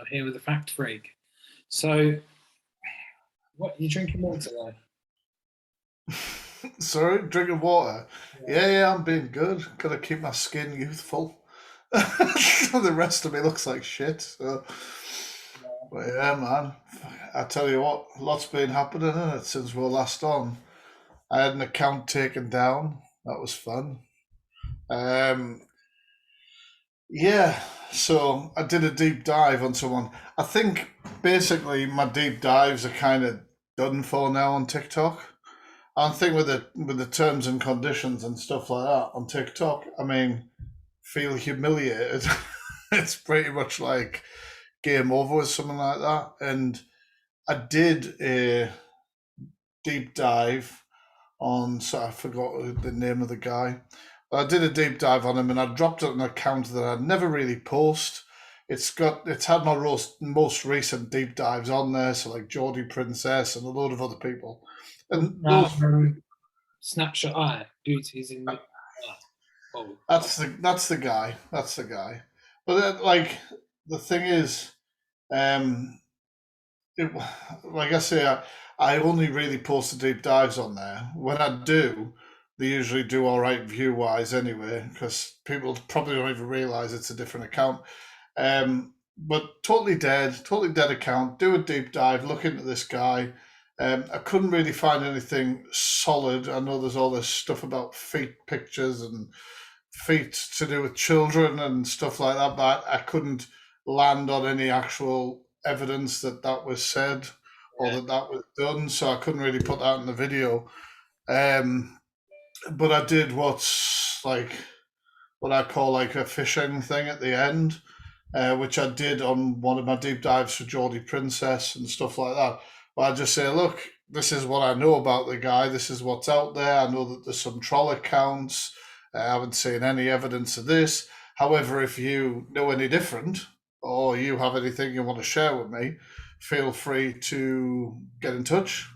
I'm here with a fact freak. So, what are you drinking water though? Sorry, drinking water. Yeah. Yeah, I'm being good. Gotta keep my skin youthful. The rest of me looks like shit. So, but yeah, man. I tell you what, lots been happening in it since we were last on. I had an account taken down. That was fun. Um, yeah, so I did a deep dive on someone. I think basically my deep dives are kind of done for now on TikTok. I think with the terms and conditions and stuff like that on TikTok, I mean, feel humiliated. It's pretty much like game over with something like that. And I did a deep dive on, so I forgot the name of the guy. But I did a deep dive on him, and I dropped it on an account that I'd never really post. It's had my most recent deep dives on there, so like Geordie Princess and a load of other people. Talking And about those snapshot eye, beauties in the eye. Oh, that's the guy. That's the guy. But then, like the thing is, um, it, like I say, I only really post the deep dives on there. When I do, they usually do all right view wise anyway, because people probably don't even realize it's a different account. But totally dead account. Do a deep dive, look into this guy. I couldn't really find anything solid. I know there's all this stuff about feet pictures and feet to do with children and stuff like that, but I couldn't land on any actual evidence that that was said or yeah, that that was done. So I couldn't really put that in the video. Um, but I did what's like what I call like a fishing thing at the end, which I did on one of my deep dives for Geordie Princess and stuff like that. But I just say, look, this is what I know about the guy. This is what's out there. I know that there's some troll accounts. I haven't seen any evidence of this. However, if you know any different or you have anything you want to share with me, feel free to get in touch.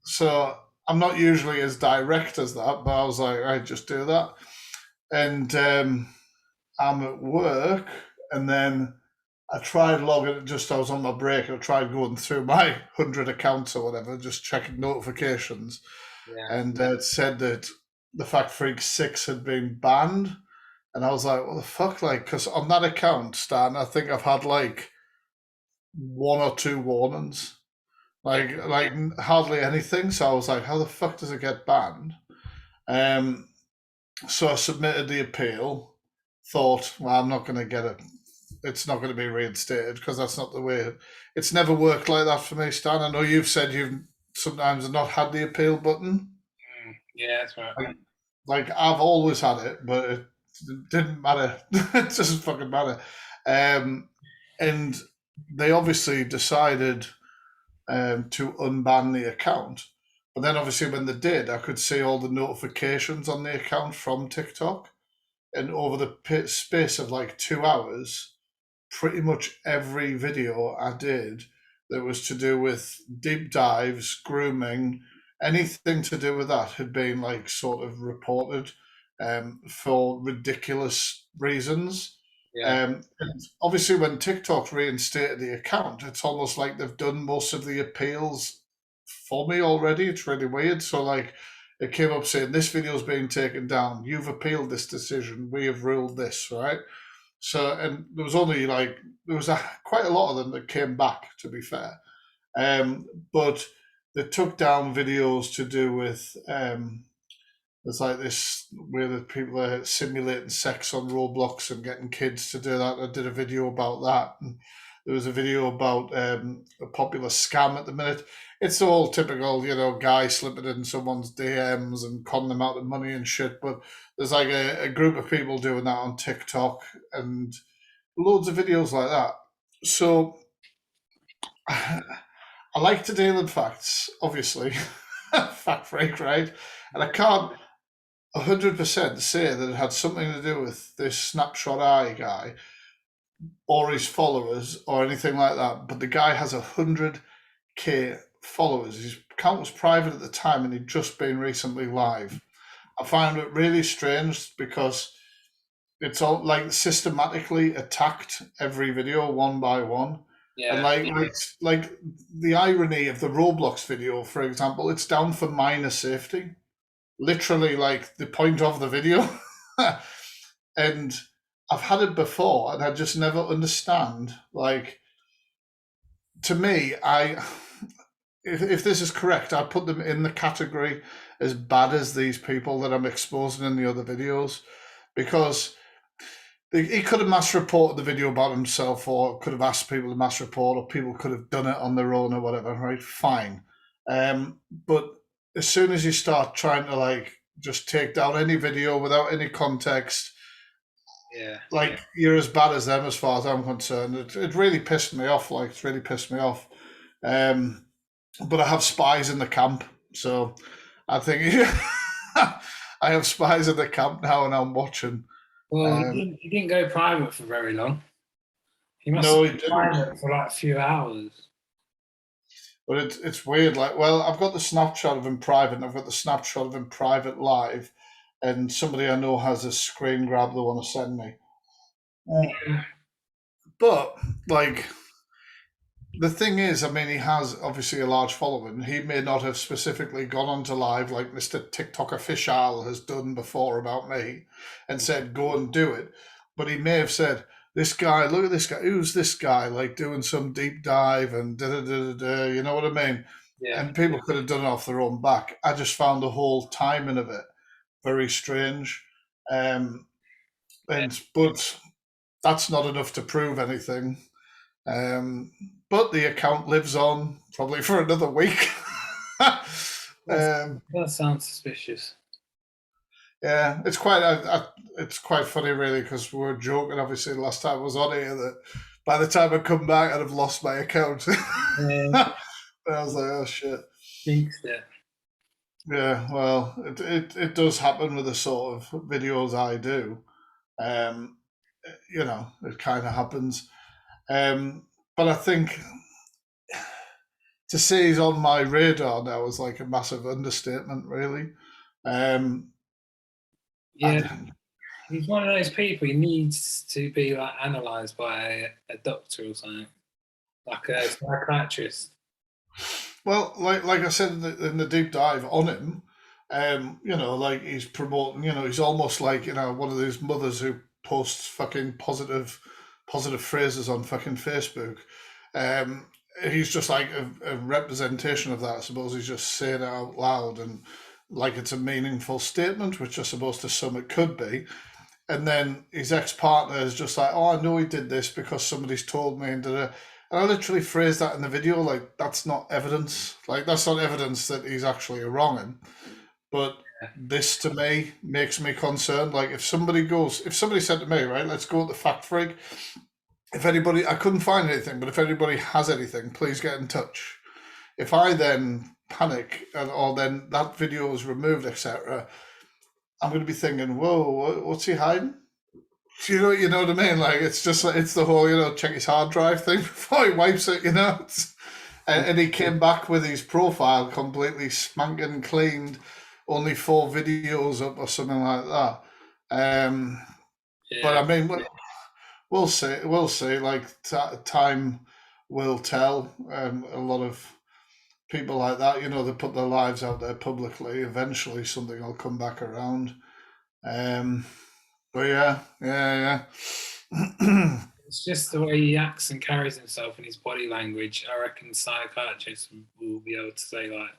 So I'm not usually as direct as that, but I was like, I just do that. And I'm at work, and then I tried logging. Just I was on my break. I tried going through my 100 accounts or whatever, just checking notifications, yeah, and it said that the Fact Freak 6 had been banned, and I was like, "What the fuck?" Like, because on that account, Stan, I think I've had like one or two warnings, yeah, like hardly anything. So I was like, "How the fuck does it get banned?" Um, so I submitted the appeal. Thought, well, I'm not going to get it. It's not going to be reinstated because that's not the way. It's never worked like that for me, Stan. I know you've said you've sometimes not had the appeal button. yeah. That's right. Like, like I've always had it, but it didn't matter. It doesn't fucking matter. Um, and they obviously decided to unban the account. But then obviously when they did, I could see all the notifications on the account from TikTok. And over the space of like 2 hours, pretty much every video I did that was to do with deep dives, grooming, anything to do with that had been like sort of reported for ridiculous reasons. Yeah, And obviously, when TikTok reinstated the account, it's almost like they've done most of the appeals for me already. It's really weird. So, like, it came up saying this video is being taken down. You've appealed this decision. We have ruled this, right? So, and there was only like there was quite a lot of them that came back. To be fair, but they took down videos to do with there's like this where the people are simulating sex on Roblox and getting kids to do that. I did a video about that. And there was a video about a popular scam at the minute. It's all typical, guy slipping in someone's DMs and conning them out of money and shit. But there's like a group of people doing that on TikTok and loads of videos like that. So I like to deal in facts, obviously. Fact freak, right? And I can't 100% say that it had something to do with this snapshot eye guy or his followers or anything like that. But the guy has 100K followers. His account was private at the time and he'd just been recently live. I find it really strange because it's all like systematically attacked every video one by one. And Yeah. like the irony of the Roblox video, for example, it's down for minor safety. Literally like the point of the video. And I've had it before and I just never understand. Like to me, if this is correct, I put them in the category as bad as these people that I'm exposing in the other videos, because he could have mass reported the video about himself, or could have asked people to mass report, or people could have done it on their own or whatever. Right? Fine, but as soon as you start trying to like just take down any video without any context, Yeah. like you're as bad as them as far as I'm concerned. It really pissed me off. Like it's really pissed me off. But I have spies in the camp, so I think I have spies in the camp now, and I'm watching. Well, he didn't go private for very long. He must No, have he been didn't. private for like a few hours. But it's weird. Like, well, I've got the snapshot of him private, and I've got the snapshot of him private live, and somebody I know has a screen grab they want to send me. Yeah. But like, the thing is, I mean, he has obviously a large following. He may not have specifically gone onto live like Mr. TikTok official has done before about me and said, go and do it. But he may have said, this guy, look at this guy, who's this guy, like doing some deep dive and da da da da da, you know what I mean? Yeah. And people could have done it off their own back. I just found the whole timing of it very strange. But that's not enough to prove anything. But the account lives on probably for another week. That sounds suspicious. Yeah, it's quite funny really, because we were joking obviously the last time I was on here that by the time I come back I'd have lost my account. Yeah. I was like, oh shit. Jinxed it. Yeah, well, it does happen with the sort of videos I do. Um, it kind of happens. But I think to say he's on my radar now is like a massive understatement, really. Yeah. He's one of those people. He needs to be like analysed by a doctor or something, like a psychiatrist. Well, like I said in the deep dive on him, like he's promoting. He's almost like one of those mothers who posts fucking positive phrases on fucking Facebook. He's just like a representation of that. I suppose he's just saying it out loud and like it's a meaningful statement, which I suppose to some it could be. And then his ex-partner is just like, oh, I know he did this because somebody's told me, and I literally phrased that in the video like, that's not evidence. Like, that's not evidence that he's actually a wrong'un. But this to me makes me concerned. Like, if somebody said to me, right, let's go to the Fact Freak. If anybody, I couldn't find anything, but if anybody has anything, please get in touch. If I then panic or then that video is removed, etc., I'm going to be thinking, whoa, what's he hiding? You know what I mean? Like, it's just like, it's the whole, check his hard drive thing before he wipes it, and he came back with his profile completely spanking cleaned, only 4 videos up or something like that. But I mean, we'll see. Like, time will tell. A lot of people like that, they put their lives out there publicly. Eventually, something will come back around. But yeah. It's just the way he acts and carries himself and his body language. I reckon psychiatrists will be able to say like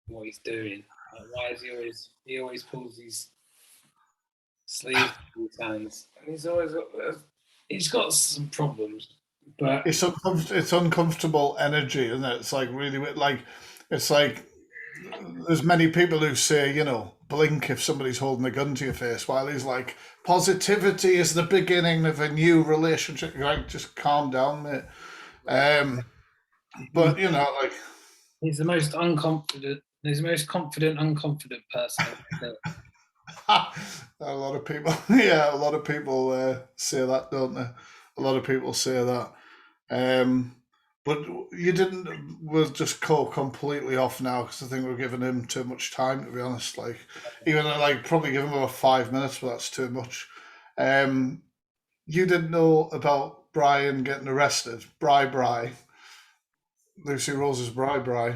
what he's doing. Like, why is he always pulls his sleeves in his hands, and he's got some problems. But it's uncomfortable energy, isn't it? It's like really like it's like there's many people who say, blink if somebody's holding a gun to your face, while he's like, positivity is the beginning of a new relationship. You're like, just calm down, mate. But like he's the most unconfident. He's the most confident, unconfident person. a lot of people, yeah, a lot of people say that, don't they? A lot of people say that. But we'll just call completely off now because I think we're giving him too much time, to be honest. Like, even like probably give him about 5 minutes, but that's too much. You didn't know about Brian getting arrested. Bri. Lucy Rose's Bri.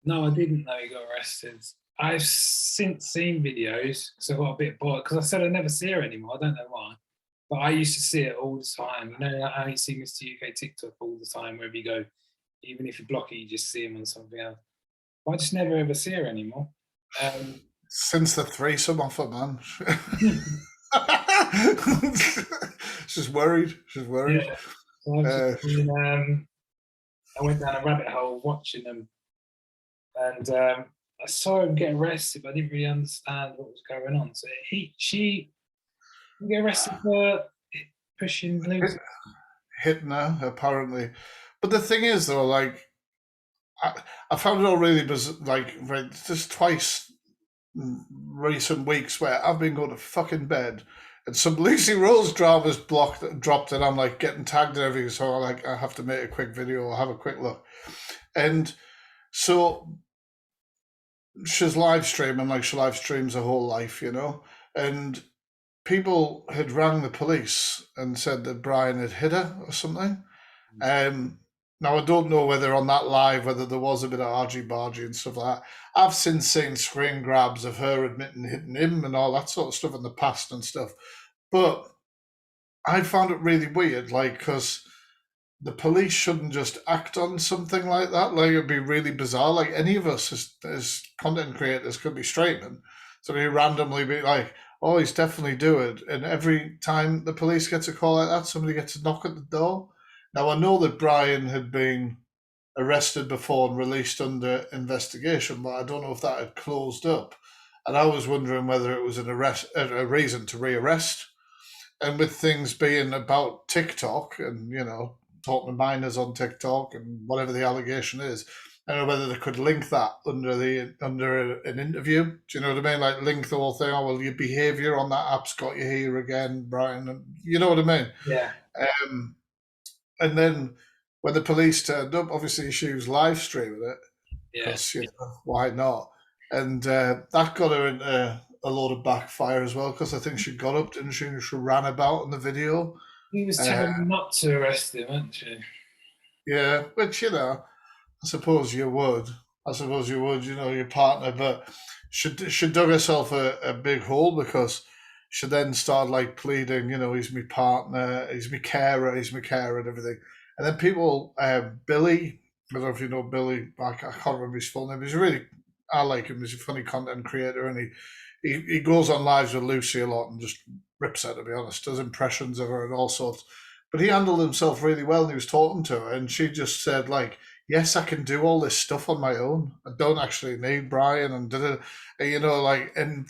No, I didn't know he got arrested. I've since seen videos because I got a bit bored because I said I never see her anymore. I don't know why. But I used to see it all the time. You know like how you see Mr. UK TikTok all the time, wherever you go. Even if you block it, you just see him on something else. But I just never ever see her anymore. Since the threesome offer, man. She's worried. Yeah. So I went down a rabbit hole watching them, and I saw him get arrested, but I didn't really understand what was going on. So she get arrested for pushing Lucy. Hitting her, apparently. But the thing is, though, like, I found it all really just twice recent weeks where I've been going to fucking bed and some Lucy Rose drama's dropped and I'm like getting tagged and everything, so I have to make a quick video or have a quick look. And so she's live streaming like she live streams her whole life, and people had rang the police and said that Brian had hit her or something. Now, I don't know whether on that live, whether there was a bit of argy-bargy and stuff like that. I've since seen screen grabs of her admitting hitting him and all that sort of stuff in the past and stuff. But I found it really weird, like, because the police shouldn't just act on something like that. Like, it'd be really bizarre. Like, any of us as content creators could be streaming. So we randomly be like, oh, he's definitely doing it. And every time the police gets a call like that, somebody gets a knock at the door. Now, I know that Brian had been arrested before and released under investigation, but I don't know if that had closed up. And I was wondering whether it was a reason to rearrest. And with things being about TikTok and, talking to minors on TikTok and whatever the allegation is, I don't know whether they could link that under an interview. Do you know what I mean? Like link the whole thing. Oh, well, your behaviour on that app's got you here again, Brian. And you know what I mean? Yeah. And then when the police turned up, obviously she was live streaming it because why not? And that got her into a lot of backfire as well because I think she got up, didn't she? She ran about in the video. He was telling me not to arrest him, wasn't she? Yeah, which I suppose you would. Your partner, but she dug herself a big hole because she then started like pleading, he's my partner, he's my carer, and everything. And then people, Billy, I don't know if you know Billy, I can't remember his full name. I like him. He's a funny content creator, and he goes on lives with Lucy a lot and just rips her, to be honest, does impressions of her and all sorts. But he handled himself really well, and he was talking to her, and she just said like, yes, I can do all this stuff on my own. I don't actually need Brian, and and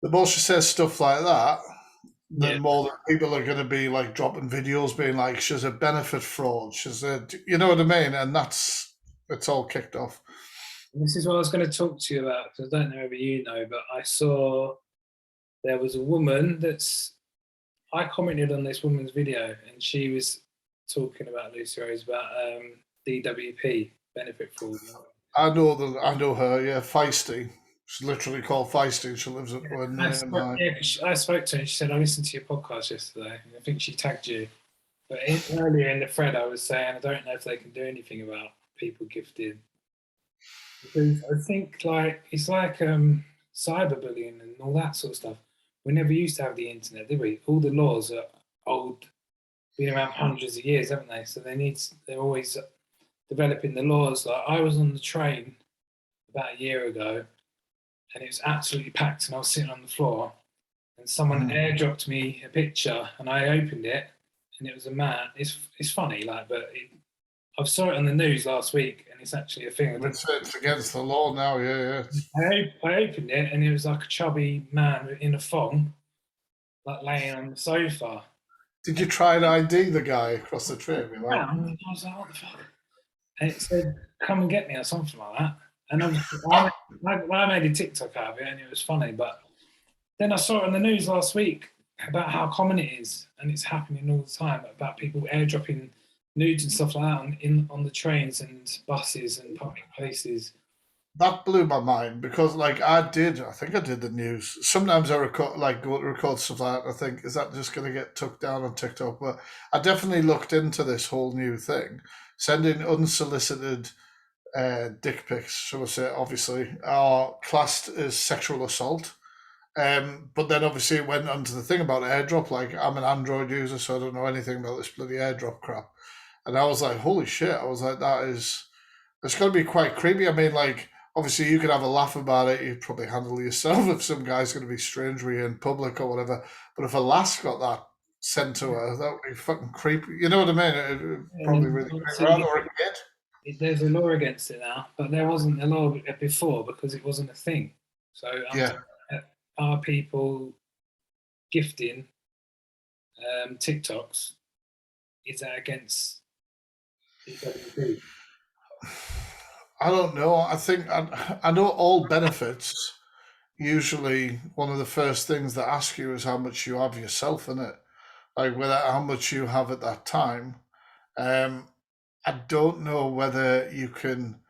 the more she says stuff like that, the more that people are going to be like dropping videos being like, she's a benefit fraud. You know what I mean? And it's all kicked off. This is what I was going to talk to you about because I don't know if you know, but I saw there was a woman I commented on this woman's video and she was talking about Lucy Rose about DWP, benefit fraud. I know her, yeah, Feisty. She's literally called Feisty. She lives at I spoke to her and she said, I listened to your podcast yesterday. I think she tagged you. But earlier in the thread, I was saying, I don't know if they can do anything about people gifted. Because I think it's like cyberbullying and all that sort of stuff. We never used to have the internet, did we? All the laws are old, been around hundreds of years, haven't they? So they're always developing the laws. Like I was on the train about a year ago and it was absolutely packed and I was sitting on the floor and someone airdropped me a picture and I opened it and it was a man. It's funny, I saw it on the news last week and it's actually a thing. It's against the law now, yeah. I opened it and it was like a chubby man in a thong, like laying on the sofa. Did you try and ID the guy across the train? I was like, what the fuck? And it said, come and get me or something like that. And I made a TikTok out of it and it was funny. But then I saw it on the news last week about how common it is and it's happening all the time, about people airdropping nudes and stuff like that on the trains and buses and public places. that blew my mind because, like, I think I did the news. Sometimes I record, like, go to record stuff like that. And I think, is that just going to get took down on TikTok? But I definitely looked into this whole new thing, sending unsolicited dick pics, shall we say, obviously, are classed as sexual assault. But then obviously it went on to the thing about airdrop. Like, I'm an Android user, so I don't know anything about this bloody airdrop crap. And I was like, holy shit! I was like, it's got to be quite creepy. I mean, like, obviously you could have a laugh about it. You'd probably handle yourself if some guy's going to be strange with you in public or whatever. But if a lass got that sent to her, that would be fucking creepy. You know what I mean? It'd probably And really creep her out, obviously, or a kid. there's a law against it now, but there wasn't a law before because it wasn't a thing. So Yeah. are people gifting TikToks? Is that against DWP? I don't know. I know all benefits. Usually, one of the first things they ask you is how much you have yourself in it, like whether how much you have at that time. Um, I don't know whether you can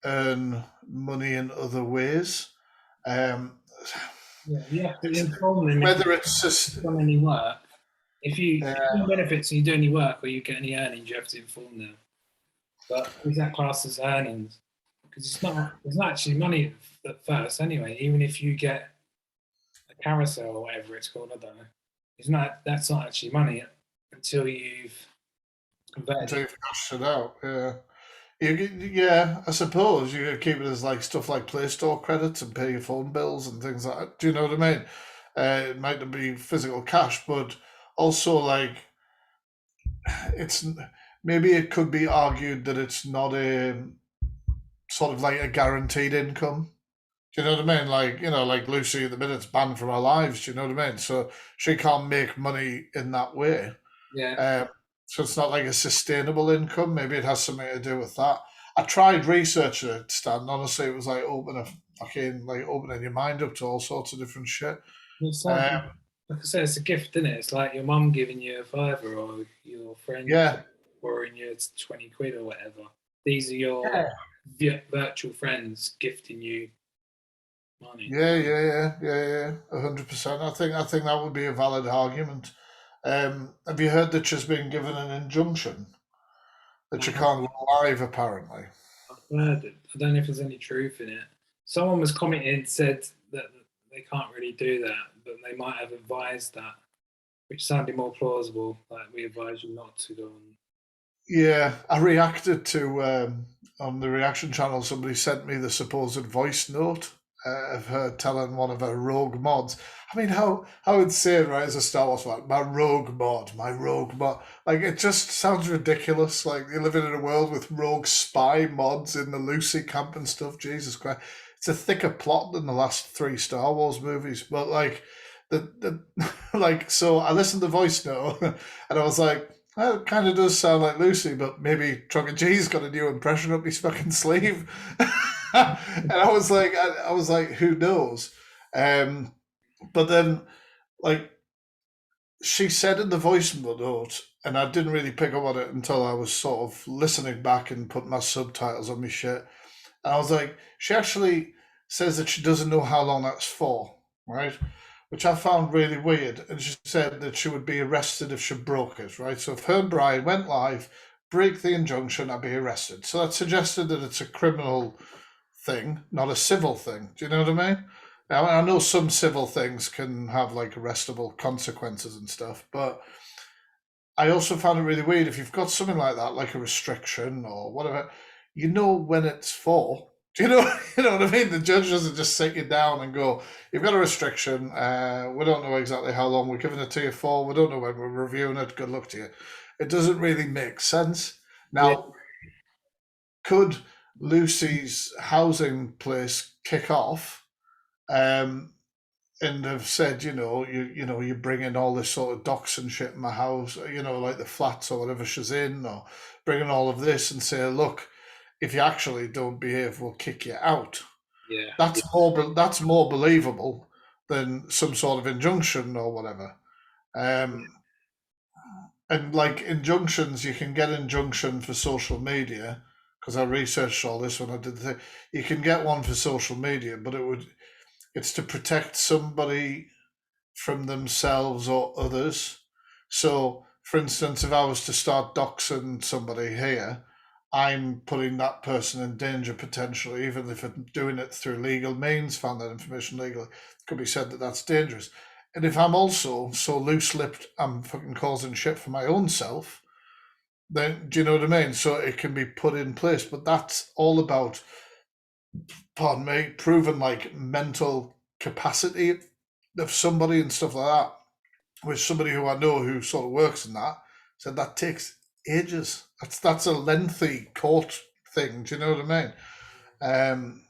earn money in other ways. Um, Yeah, you have to it's inform them if whether it's just you've done any work. If uh, you benefits and you do any work or you get any earnings, you have to inform them. But is that classed as earnings? Because it's not actually money at first anyway. Even if you get a carousel or whatever it's called, I don't know. That's not actually money until you've converted until it. you've cashed it out. Yeah. Yeah, I suppose you could keep it as like stuff like Play Store credits and pay your phone bills and things like that. Do you know what I mean? It might not be physical cash, but also like it's maybe it could be argued that it's not a sort of like a guaranteed income. Do you know what I mean? Like, like Lucy at the minute's banned from our lives. Do you know what I mean? So she can't make money in that way. Yeah. Um, so it's not like a sustainable income. Maybe it has something to do with that. I tried researching it, Stan. Honestly, it was like opening your mind up to all sorts of different shit. It's Um, like I said, it's a gift, isn't it? It's like your mum giving you a fiver or your friend yeah, borrowing you 20 quid or whatever. These are your yeah, virtual friends gifting you money. yeah, 100%. I think that would be a valid argument. Have you heard that she's been given an injunction that she can't go live? Apparently, I've heard it. I don't know if there's any truth in it. Someone was commenting said that they can't really do that, but they might have advised that, which sounded more plausible. Like we advise you not to go on. yeah, I reacted to on the reaction channel. Somebody sent me the supposed voice note of her telling one of her rogue mods. I mean, how insane, right? As a Star Wars fan, my rogue mod. Like it just sounds ridiculous. Like you're living in a world with rogue spy mods in the Lucy camp and stuff. Jesus Christ, it's a thicker plot than the last three Star Wars movies. But like like, so I listened to the voice note and I was like, well, it kind of does sound like Lucy, but maybe Trucker G's got a new impression up his fucking sleeve. And I was like, who knows? Um, but then, like, she said in the voice note, and I didn't really pick up on it until I was sort of listening back and put my subtitles on my shit. And I was like, she actually says that she doesn't know how long that's for, right? Which I found really weird. And she said that she would be arrested if she broke it, right? So if her and Brian went live, break the injunction, I'd be arrested. So that suggested that it's a criminal thing, not a civil thing. Do you know what I mean? Now, I know some civil things can have like arrestable consequences and stuff, but I also found it really weird if you've got something like that, like a restriction or whatever, you know when it's for. Do you know? You know what I mean? The judge doesn't just sit you down and go, "You've got a restriction. We don't know exactly how long we're giving it to you for. We don't know when we're reviewing it. Good luck to you." It doesn't really make sense. Yeah, Now, could Lucy's housing place kick off? Um, and have said, you bring in all this sort of Doxxing shit in my house, like the flats or whatever she's in, or bring in all of this and say, look, if you actually don't behave, we'll kick you out. yeah, That's more believable than some sort of injunction or whatever. Um, and like injunctions, you can get injunction for social media, because I researched all this when I did the thing. You can get one for social media, but it's to protect somebody from themselves or others. So, for instance, if I was to start doxing somebody here, I'm putting that person in danger potentially, even if I'm doing it through legal means, found that information legally. It could be said that that's dangerous. And if I'm also so loose lipped, I'm fucking causing shit for my own self, then do you know what I mean? So it can be put in place. But that's all about, pardon me, proven like mental capacity of somebody and stuff like that. With somebody who I know who sort of works in that, said that takes ages. That's a lengthy court thing. Do you know what I mean? Um,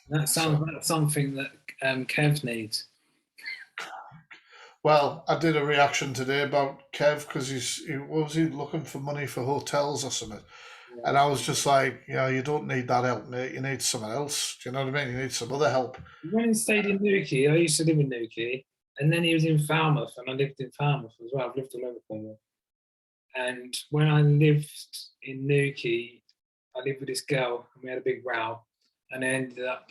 That sounds so like something that Kev needs. well, I did a reaction today about Kev because what was he looking for money for hotels or something, Yeah. and I was just like, you don't need that help, mate. You need someone else. Do you know what I mean? You need some other help. He went and stayed in Newquay. I used to live in Newquay, and then he was in Falmouth, and I lived in Falmouth as well. I've lived all over Cornwall. And when I lived in Newquay, I lived with this girl, and we had a big row, and I ended up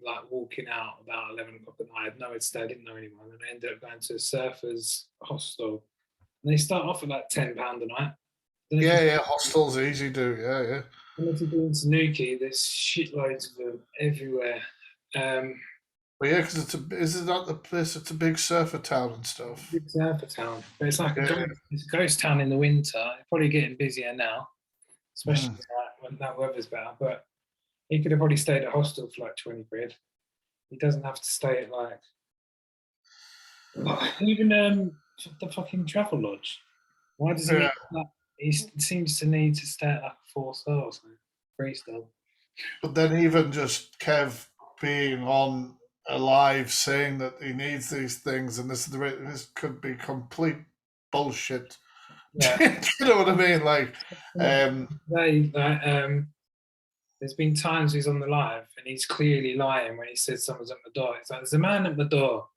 like walking out about 11 o'clock at night. I had nowhere to stay. I didn't know anyone, and I ended up going to a surfers hostel. And they start off at like £10 a night. Then if you Yeah, hostels easy do. Yeah. if you go into Newquay, there's shitloads of them everywhere. Um, But yeah, because is it not the place? It's a big surfer town and stuff. Big surfer town, but it's like Yeah. it's a ghost town in the winter. It's probably getting busier now, especially Mm. like when that weather's better. But he could have probably stayed at hostel for like 20 quid. He doesn't have to stay at like even the fucking travel lodge. Why does he Yeah. need like, he seems to need to stay at like 4 star or something, 3 star. But then even just Kev being on alive saying that he needs these things and this could be complete bullshit. Yeah. Do you know what I mean? Like, There's been times he's on the live and he's clearly lying when he says someone's at the door. It's like, there's a man at the door.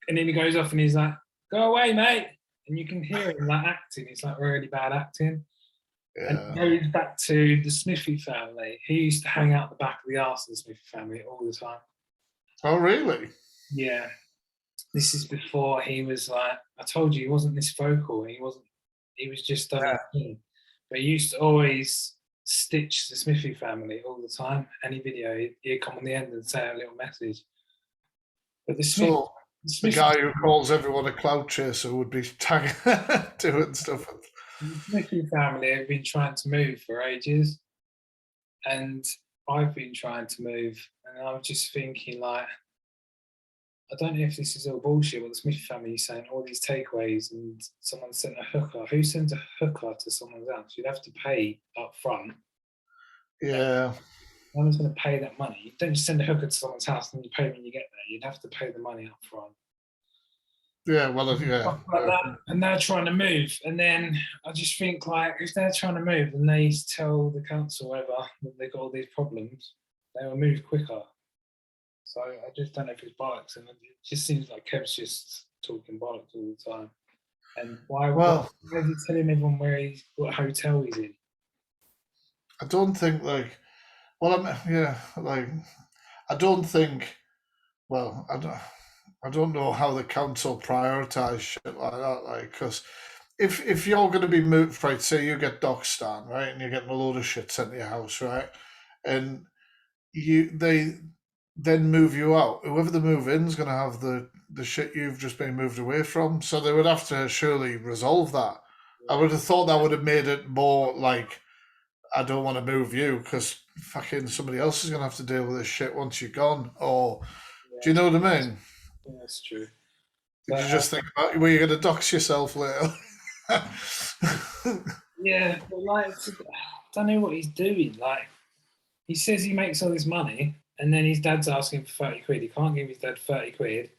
And then he goes off and he's like, go away, mate. And you can hear him like acting. It's like really bad acting. And it goes back to the Smithy family. He used to hang out the back of the arse of the Smithy family all the time. Oh, really? Yeah. This is before he was like, I told you he wasn't this vocal. He was just done his thing. But he used to always stitch the Smithy family all the time. Any video, he'd come on the end and say a little message. But the guy who calls everyone a cloud chaser would be tagging, doing stuff. The Smithy family have been trying to move for ages. And I've been trying to move. And I'm just thinking, like, I don't know if this is all bullshit, what the Smith family is saying, all these takeaways, and someone sent a hooker. Who sends a hooker to someone's house? You'd have to pay up front. Yeah. No one's going to pay that money. You don't just send a hooker to someone's house and you pay when you get there. You'd have to pay the money up front. Yeah, well, yeah. Like that. And they're trying to move. And then I just think, like, if they're trying to move and they tell the council whatever that they've got all these problems, they will move quicker. So I just don't know if it's bollocks, and it just seems like Kev's just talking bollocks all the time. And why is he telling everyone what hotel he's in? I don't think I don't think. Well, I don't know how the council prioritise shit like that. Like, because if you're going to be moved, right? Say you get Doxxing, right, and you're getting a load of shit sent to your house, right, and they then move you out. Whoever the move in is going to have the shit you've just been moved away from. So they would have to surely resolve that. I would have thought that would have made it more like, I don't want to move you because fucking somebody else is going to have to deal with this shit once you're gone. Or, do you know what I mean? Yeah, that's true. Did you just think about where you're going to dox yourself later? Yeah, but like, I don't know what he's doing. Like, he says he makes all this money, and then his dad's asking for 30 quid. He can't give his dad 30 quid.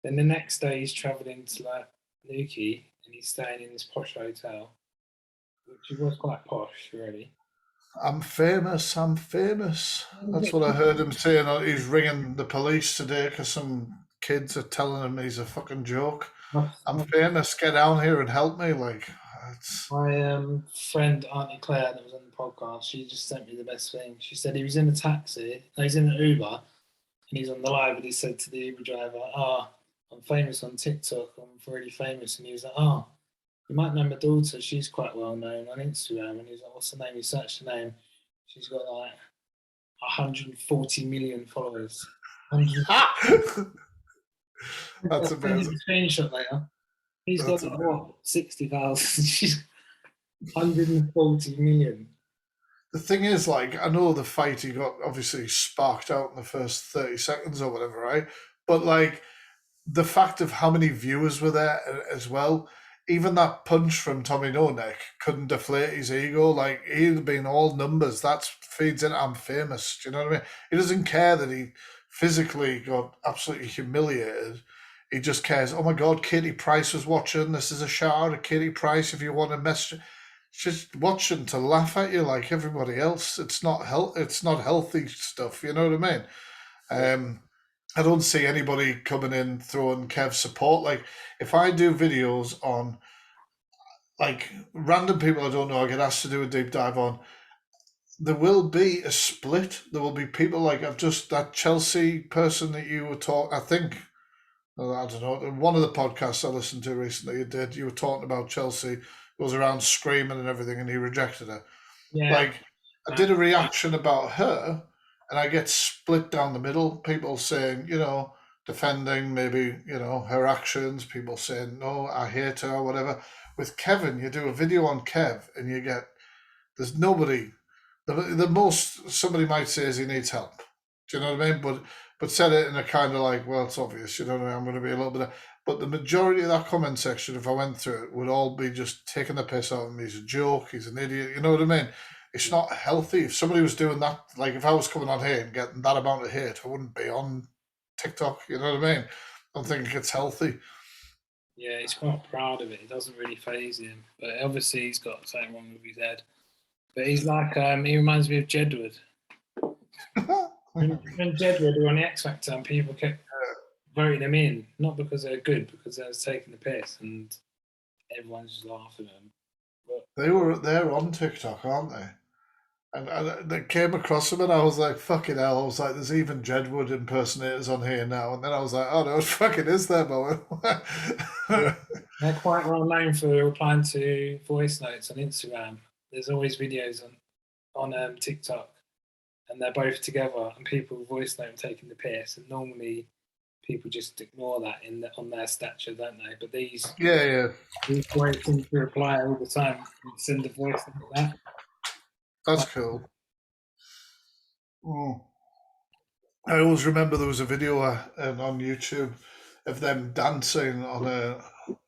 Then the next day he's travelling to like Newquay and he's staying in this posh hotel, which was quite posh, really. I'm famous. That's what I heard him saying. He's ringing the police today because some kids are telling him he's a fucking joke. I'm famous. Get down here and help me. Like, It's... My friend Auntie Claire that was on the podcast, she just sent me the best thing. She said he was in a taxi, no, he's in an Uber, and he's on the live, and he said to the Uber driver, I'm famous on TikTok, I'm really famous. And he was like, you might know my daughter, she's quite well known on Instagram. And he's like, what's her name? He searched her name. She's got like 140 million followers. 100... That's I'll send you amazing. a screenshot later. He's got That's like, amazing. what, 60,000? She's 140 million. The thing is, like, I know the fight he got obviously sparked out in the first 30 seconds or whatever, right? But, like, the fact of how many viewers were there as well, even that punch from Tommy No Neck couldn't deflate his ego. Like, he'd have been all numbers. That feeds into I'm famous. Do you know what I mean? He doesn't care that he physically got absolutely humiliated. He just cares, oh my God, Katie Price was watching. This is a shout out to Katie Price if you want to message. Just watching to laugh at you like everybody else. It's not it's not healthy stuff. You know what I mean? I don't see anybody coming in throwing Kev support. Like if I do videos on like random people I don't know, I get asked to do a deep dive on. There will be a split. There will be people like I've just that Chelsea person that you were talking. I think I don't know. One of the podcasts I listened to recently, you were talking about Chelsea. Goes around screaming and everything, and he rejected her. Yeah. Like I did a reaction about her, and I get split down the middle. People saying, defending maybe, her actions. People saying, no, I hate her, or whatever. With Kevin, you do a video on Kev, and you get there's nobody. The most somebody might say is he needs help. Do you know what I mean? But said it in a kind of like, well, it's obvious. You know what I mean? I'm going to be a little bit. But the majority of that comment section, if I went through it, would all be just taking the piss out of him. He's a joke. He's an idiot. You know what I mean? It's not healthy. If somebody was doing that, like if I was coming on here and getting that amount of hate, I wouldn't be on TikTok. You know what I mean? I don't think it's healthy. Yeah, he's quite proud of it. It doesn't really faze him. But obviously he's got something wrong with his head. But he's like, he reminds me of Jedward. When Jedward were on the X Factor and people kept voting him in, not because they're good, because they was taking the piss and everyone's just laughing at them. But they're on TikTok, aren't they? And they came across them and I was like, fucking hell. I was like, there's even Jedward impersonators on here now. And then I was like, oh no, it fucking is there, Bowen. They're quite well known for replying to voice notes on Instagram. There's always videos on TikTok, and they're both together, and people voice note taking the piss. And normally, people just ignore that on their stature, don't they? But these boys seem to reply all the time and send a voice note like that. That's cool. I always remember there was a video on YouTube of them dancing on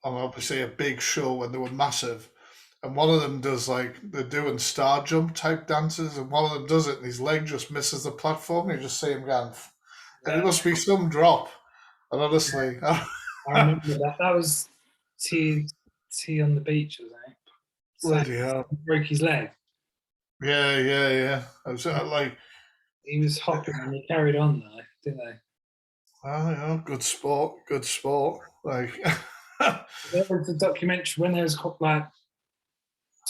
obviously a big show when they were massive. And one of them does like they're doing star jump type dances, and one of them does it, and his leg just misses the platform. And you just see him going, and it must be some drop. And honestly, I remember that. That was T on the beach, was it? Bloody hell! He broke his leg. Yeah. I was like, he was hopping and he carried on though, didn't they? Oh, good sport. Like there was a documentary when there was like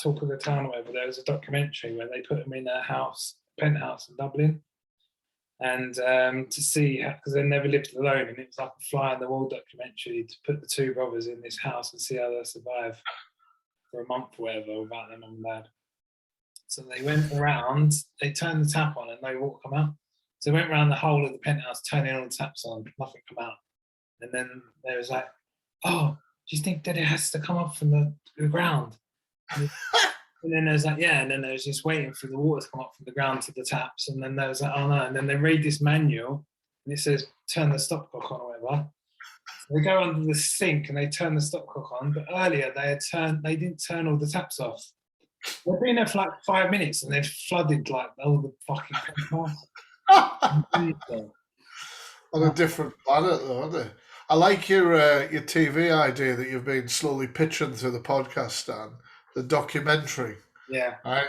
Talk of the Town or whatever. There was a documentary where they put him in a penthouse in Dublin, and to see because they never lived alone, and it was like a fly on the wall documentary to put the two brothers in this house and see how they survive for a month or whatever without their mum and dad. So they went around, they turned the tap on and no water come out. So they went around the whole of the penthouse, turning all the taps on, nothing come out. And then there was like, oh, do you think that it has to come up from the ground? And then there's like, yeah, and then there was just waiting for the water to come up from the ground to the taps. And then there was like, oh no, and then they read this manual and it says, turn the stopcock on or whatever. So they go under the sink and they turn the stopcock on, but earlier they didn't turn all the taps off. They've been there for like 5 minutes and they've flooded like all the fucking on a different planet though, aren't they? I like your TV idea that you've been slowly pitching through the podcast, Stan. The documentary. Yeah. Right?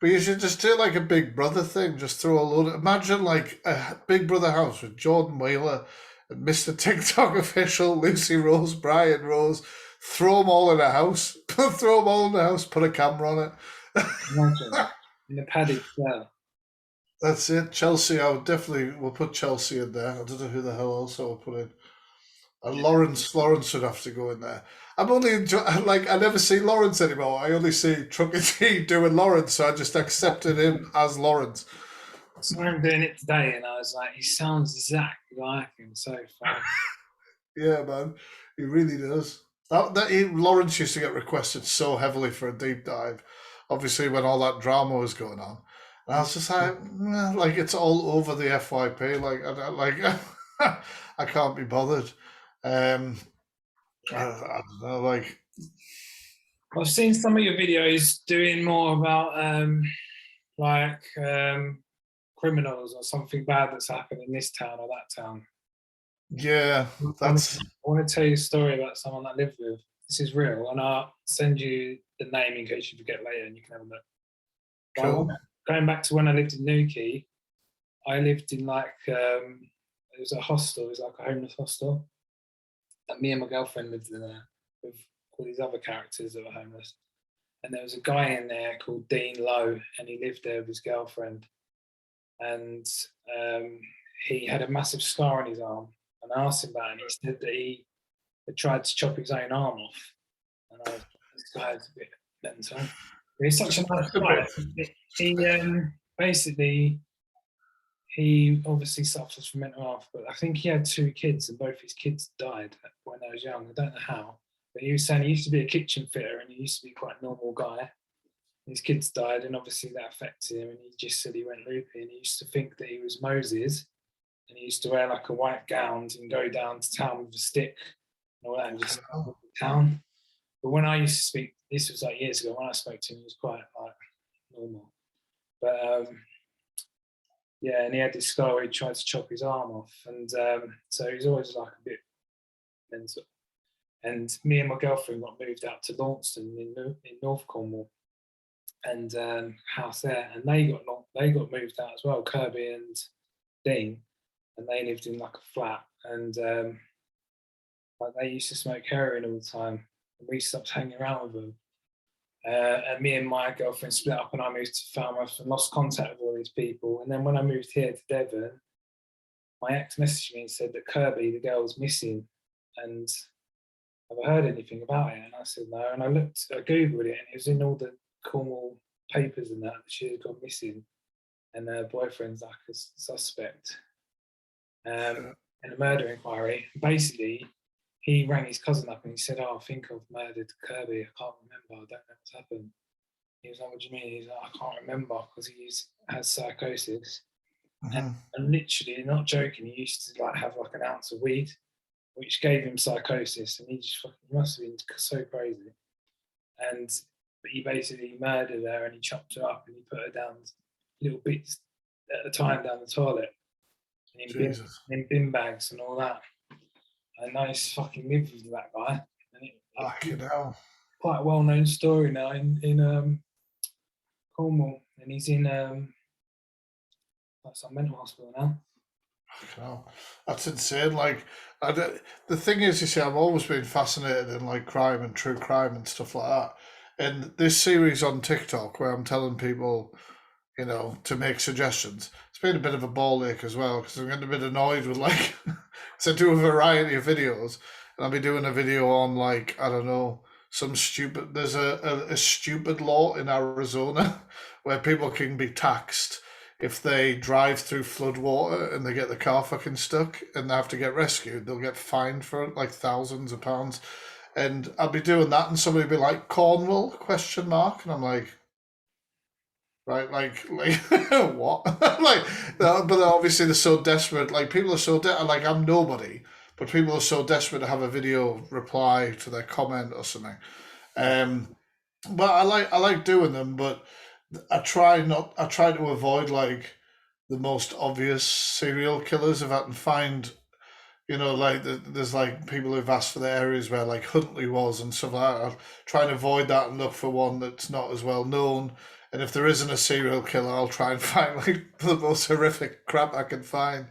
But you should just do like a Big Brother thing. Just throw a load imagine like a Big Brother house with Jordan Wheeler and Mr. TikTok official, Lucy Rose, Brian Rose. Throw them all in a house, throw them all in the house, put a camera on it. Imagine in a padded cell. That's it. Chelsea, I would definitely we'll put Chelsea in there. I don't know who the hell else I would put in. And Lawrence would have to go in there. I'm only like I never see Lawrence anymore. I only see Truck and T doing Lawrence, so I just accepted him as Lawrence. So I'm doing it today, and I was like, he sounds exactly like him. So funny. Yeah, man, he really does. Lawrence used to get requested so heavily for a deep dive, obviously when all that drama was going on. And I was just like it's all over the FYP. I can't be bothered. I don't know, like. I've seen some of your videos doing more about criminals or something bad that's happened in this town or that town. Yeah, I want to tell you a story about someone I live with. This is real, and I'll send you the name in case you forget later, and you can have a look. cool. Going back to when I lived in Newquay, I lived in it was a hostel, it was like a homeless hostel. And me and my girlfriend lived in there with all these other characters that were homeless. And there was a guy in there called Dean Lowe, and he lived there with his girlfriend. And he had a massive scar on his arm. And I asked him about it, and he said that he had tried to chop his own arm off. And I was like, this guy's a bit mental. He's such a nice guy. He obviously suffers from mental health, but I think he had 2 kids, and both his kids died when I was young. I don't know how, but he was saying he used to be a kitchen fitter, and he used to be quite a normal guy. His kids died, and obviously that affected him, and he just said he went loopy, and he used to think that he was Moses, and he used to wear like a white gown and go down to town with a stick and all that, and just walk the town. But when I used to speak, this was like years ago, when I spoke to him, he was quite like normal. But yeah, and he had this scar where he tried to chop his arm off, and so he was always like a bit mental. And me and my girlfriend got moved out to Launceston in North Cornwall, and house there, and they got moved out as well, Kirby and Dean, and they lived in like a flat, and like they used to smoke heroin all the time, and we stopped hanging around with them. And me and my girlfriend split up, and I moved to Falmouth and lost contact with all these people. And then when I moved here to Devon, my ex messaged me and said that Kirby, the girl, was missing, and have I heard anything about it? And I said no. And I Googled it, and it was in all the Cornwall papers and that she had gone missing, and her boyfriend's like a suspect in a murder inquiry. Basically, he rang his cousin up and he said, "Oh, I think I've murdered Kirby. I can't remember. I don't know what's happened." He was like, "What do you mean?" He's like, "I can't remember," because he has psychosis. And literally, not joking, he used to like have like an ounce of weed, which gave him psychosis, and he must have been so crazy. But he basically murdered her, and he chopped her up, and he put her down little bits at a time down the toilet, and in bin bags and all that. And I used to fucking live with that guy. And it's quite a well-known story now in Cornwall, and he's in some mental hospital now. That's insane. Like, the thing is, you see, I've always been fascinated in like crime and true crime and stuff like that. And this series on TikTok, where I'm telling people, to make suggestions, it's been a bit of a ball ache as well, because I'm getting a bit annoyed with like, because I do a variety of videos, and I'll be doing a video on like, I don't know, there's a stupid law in Arizona where people can be taxed if they drive through floodwater and they get the car fucking stuck and they have to get rescued. They'll get fined for it, like thousands of pounds. And I'll be doing that, and somebody will be like, Cornwall, question mark, and I'm like, right, like what? But obviously they're so desperate. Like, people are so like, I'm nobody, but people are so desperate to have a video reply to their comment or something. But I like doing them, but I try to avoid like the most obvious serial killers if I can find. Like there's like people who've asked for the areas where like Huntley was and stuff like that. I'll try and avoid that and look for one that's not as well known. And if there isn't a serial killer, I'll try and find like the most horrific crap I can find.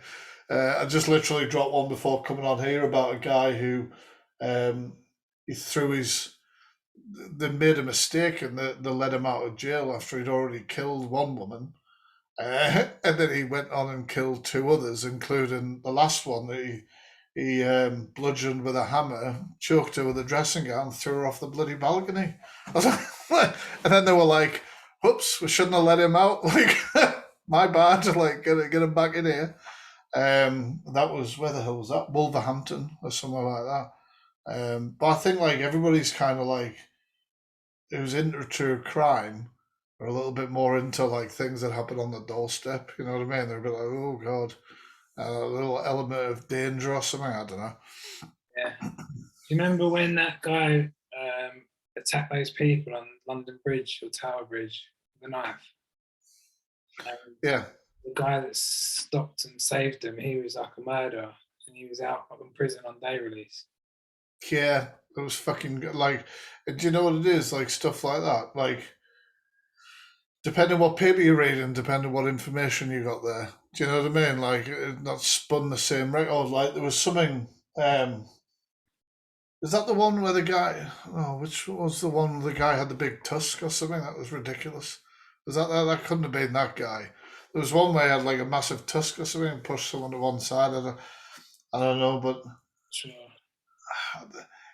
I just literally dropped one before coming on here about a guy who he threw his they made a mistake and they let him out of jail after he'd already killed one woman. And then he went on and killed two others, including the last one that he bludgeoned with a hammer, choked her with a dressing gown, threw her off the bloody balcony. I was like, what? And then they were like, "Whoops, we shouldn't have let him out." Like, my bad. Like, get him back in here. That was, where the hell was that? Wolverhampton or somewhere like that. But I think like everybody's kind of like, who's into true crime are a little bit more into like things that happen on the doorstep. You know what I mean? They're a bit like, oh god, a little element of danger or something. I don't know. Yeah. Do you remember when that guy attacked those people on London Bridge or Tower Bridge with a knife? And Yeah, the guy that stopped and saved him, he was like a murderer, and he was out of prison on day release. yeah. It was fucking like. Do you know what it is? Like stuff like that. Like depending what paper you read and depending what information you got there. Do you know what I mean? Like not spun the same record. Like there was something. Is that the one where the guy? Oh, which was the one where the guy had the big tusk or something? That was ridiculous. Was that couldn't have been that guy? There was one where he had like a massive tusk or something and pushed someone to one side. I don't know, but Sure.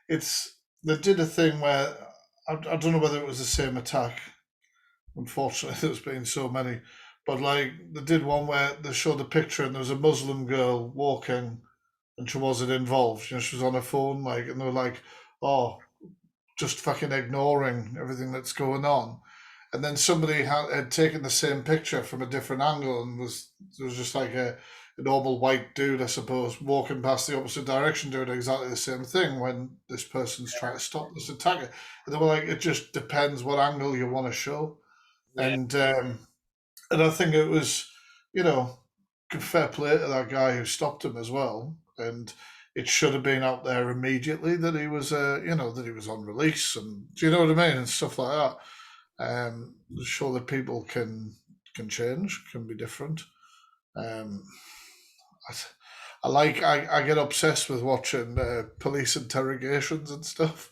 it's they did a thing where I don't know whether it was the same attack. Unfortunately, there's been so many, but like they did one where they showed a picture and there was a Muslim girl walking and she wasn't involved. You know, she was on her phone, like, and they were like, "Oh, just fucking ignoring everything that's going on." And then somebody had taken the same picture from a different angle and was just like a normal white dude, I suppose, walking past the opposite direction doing exactly the same thing when this person's trying to stop this attacker. And they were like, it just depends what angle you want to show. Yeah. And I think it was, you know, fair play to that guy who stopped him as well. And it should have been out there immediately that he was, that he was on release, and do you know what I mean, and stuff like that. Show that people can change, can be different. Um, I get obsessed with watching police interrogations and stuff,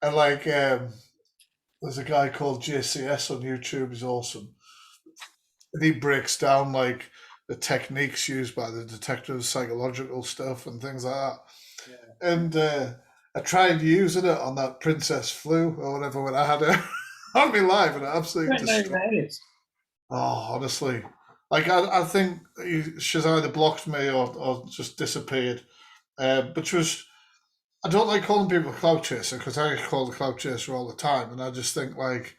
and like there's a guy called JCS on YouTube. He's awesome, and he breaks down like the techniques used by the detectives, psychological stuff, and things like that. Yeah. And I tried using it on that Princess Flu or whatever when I had her on me live, and it I absolutely don't know who destroyed. that is. Oh, honestly, like I think she's either blocked me or just disappeared. But she was. I don't like calling people a cloud chaser because I get called a cloud chaser all the time, and I just think like,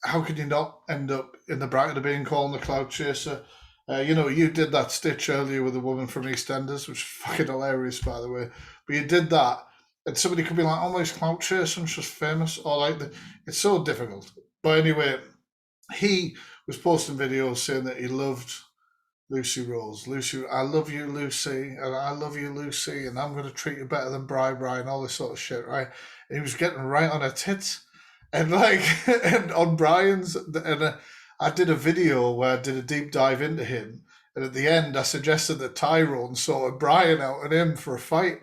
how could you not end up in the bracket of being called a cloud chaser? You did that stitch earlier with a woman from EastEnders, which is fucking hilarious, by the way. But you did that, and somebody could be like, "Oh, he's cloud chasing, she's famous," or like, it's so difficult. But anyway, he was posting videos saying that he loved Lucy Rose. Lucy, I love you, Lucy, and I love you, Lucy, and I'm going to treat you better than Bri Bri and all this sort of shit, right? And he was getting right on her tits. And like, and on Brian's, and I did a video where I did a deep dive into him. And at the end, I suggested that Tyrone sorted Brian out and him for a fight.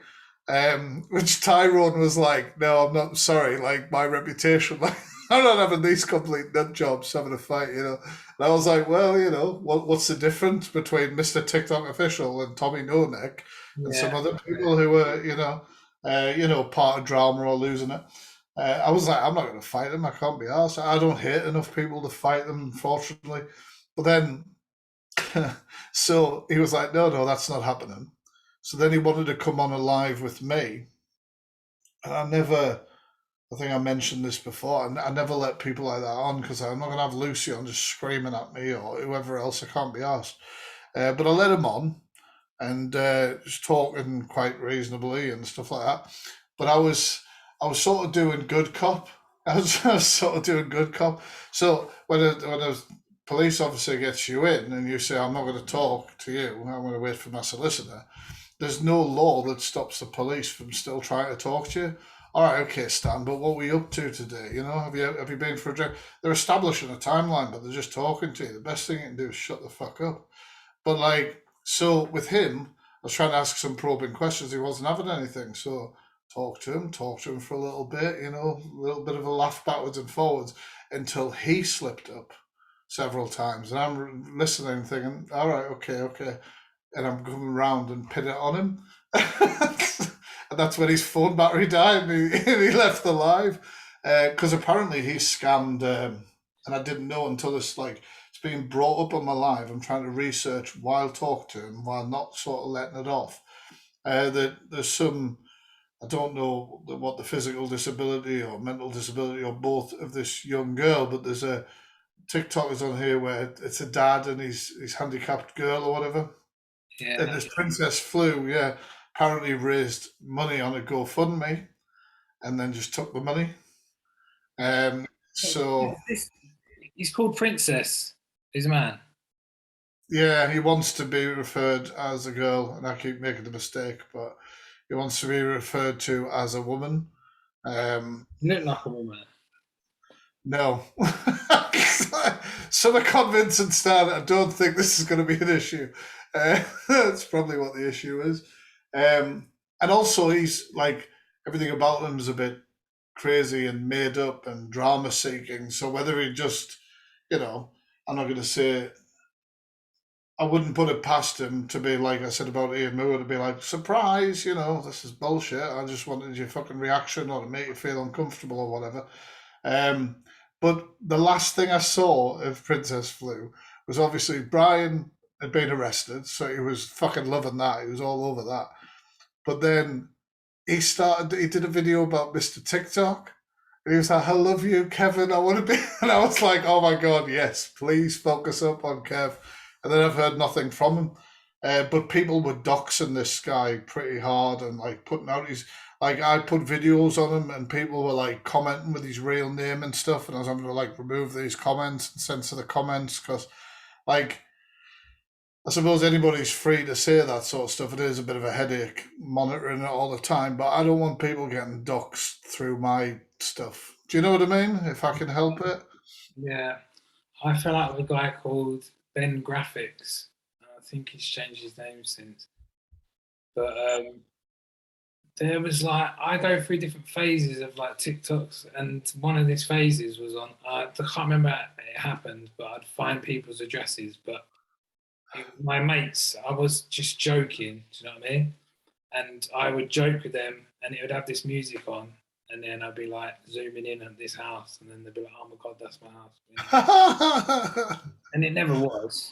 Which Tyrone was like, "No, I'm not sorry. Like my reputation, like I'm not having these complete nut jobs having a fight, you know." And I was like, "Well, what's the difference between Mr. TikTok official and Tommy No Neck and some Yeah. other people who were, part of drama or losing it?" I was like, "I'm not going to fight them. I can't be arsed. I don't hate enough people to fight them, unfortunately." But then, so he was like, "No, that's not happening." So then he wanted to come on a live with me, and I think I mentioned this before, I never let people like that on because I'm not going to have Lucy on just screaming at me or whoever else. I can't be asked. But I let him on and just talking quite reasonably and stuff like that. But I was sort of doing good cop. I was sort of doing good cop. So when a police officer gets you in and you say, "I'm not going to talk to you, I'm going to wait for my solicitor," there's no law that stops the police from still trying to talk to you. All right, okay, Stan, but what were you up to today? Have you been for a drink? They're establishing a timeline, but they're just talking to you. The best thing you can do is shut the fuck up. But like, so with him, I was trying to ask some probing questions. He wasn't having anything. So talk to him for a little bit, a little bit of a laugh backwards and forwards until he slipped up several times. And I'm listening, thinking, all right, okay. And I'm coming round and pin it on him. And that's when his phone battery died and he left the live. Because apparently he scammed, and I didn't know until it's being brought up on my live. I'm trying to research while talking to him, while not sort of letting it off. That there's some, I don't know what the physical disability or mental disability or both of this young girl, but there's a TikTok is on here where it's a dad and his handicapped girl or whatever. Yeah. And this Princess Flu, apparently raised money on a GoFundMe and then just took the money. So He's called Princess. He's a man. yeah, he wants to be referred as a girl, and I keep making the mistake, but he wants to be referred to as a woman. You look like a woman. No. Some are convincing Stan. I don't think this is going to be an issue. That's probably what the issue is. And also, he's like, everything about him is a bit crazy and made up and drama seeking. So whether he just, I'm not going to say, I wouldn't put it past him to be like I said about Ian Moore, to be like, surprise, this is bullshit. I just wanted your fucking reaction or to make you feel uncomfortable or whatever. But the last thing I saw of Princess Flu was obviously Brian had been arrested, so he was fucking loving that. He was all over that. But then he did a video about Mr. TikTok. And he was like, I love you, Kevin. I want to be. And I was like, oh my God, yes, please focus up on Kev. And then I've heard nothing from him. But people were doxing this guy pretty hard and putting out his. I put videos on him and people were commenting with his real name and stuff. And I was having to remove these comments and censor the comments because, I suppose anybody's free to say that sort of stuff. It is a bit of a headache monitoring it all the time, but I don't want people getting doxed through my stuff. Do you know what I mean? If I can help it. Yeah. I fell out with a guy called Ben Graphics. I think he's changed his name since. But there was I go through different phases of TikToks, and one of these phases was on, I can't remember how it happened, but I'd find people's addresses, but my mates, I was just joking, do you know what I mean? And I would joke with them and it would have this music on, and then I'd be zooming in at this house, and then they'd be like, oh my God, that's my house. And it never was.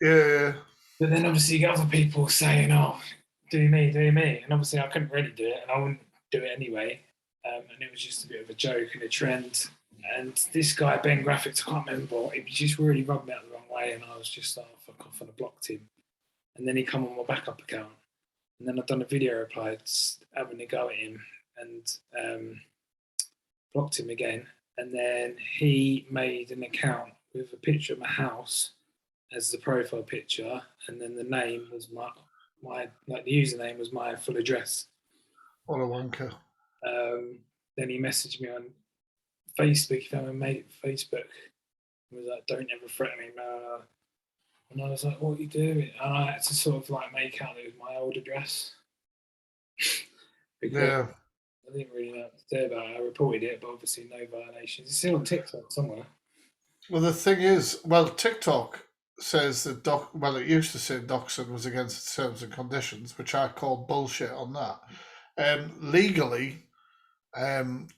Yeah. But then obviously you get other people saying, oh, do me. And obviously I couldn't really do it, and I wouldn't do it anyway. And it was just a bit of a joke and a trend. And this guy, Ben Graphics, I can't remember, he just really rubbed me out the wrong way, and I was just like, oh, fuck off, and I blocked him. And then he come on my backup account. And then I've done a video reply having a go at him and blocked him again. And then he made an account with a picture of my house as the profile picture, and then the name was my the username was my full address. What a wanker. Then he messaged me on Facebook, if I'm a mate Facebook. He was like, don't ever threaten me, man. And I was like, what are you doing? And I had to sort of make out it was my old address. Yeah. I didn't really know what to do about it. I reported it, but obviously no violations. It's still on TikTok somewhere. Well, the thing is, TikTok says that it used to say Doxxing was against the terms and conditions, which I call bullshit on that. Legally,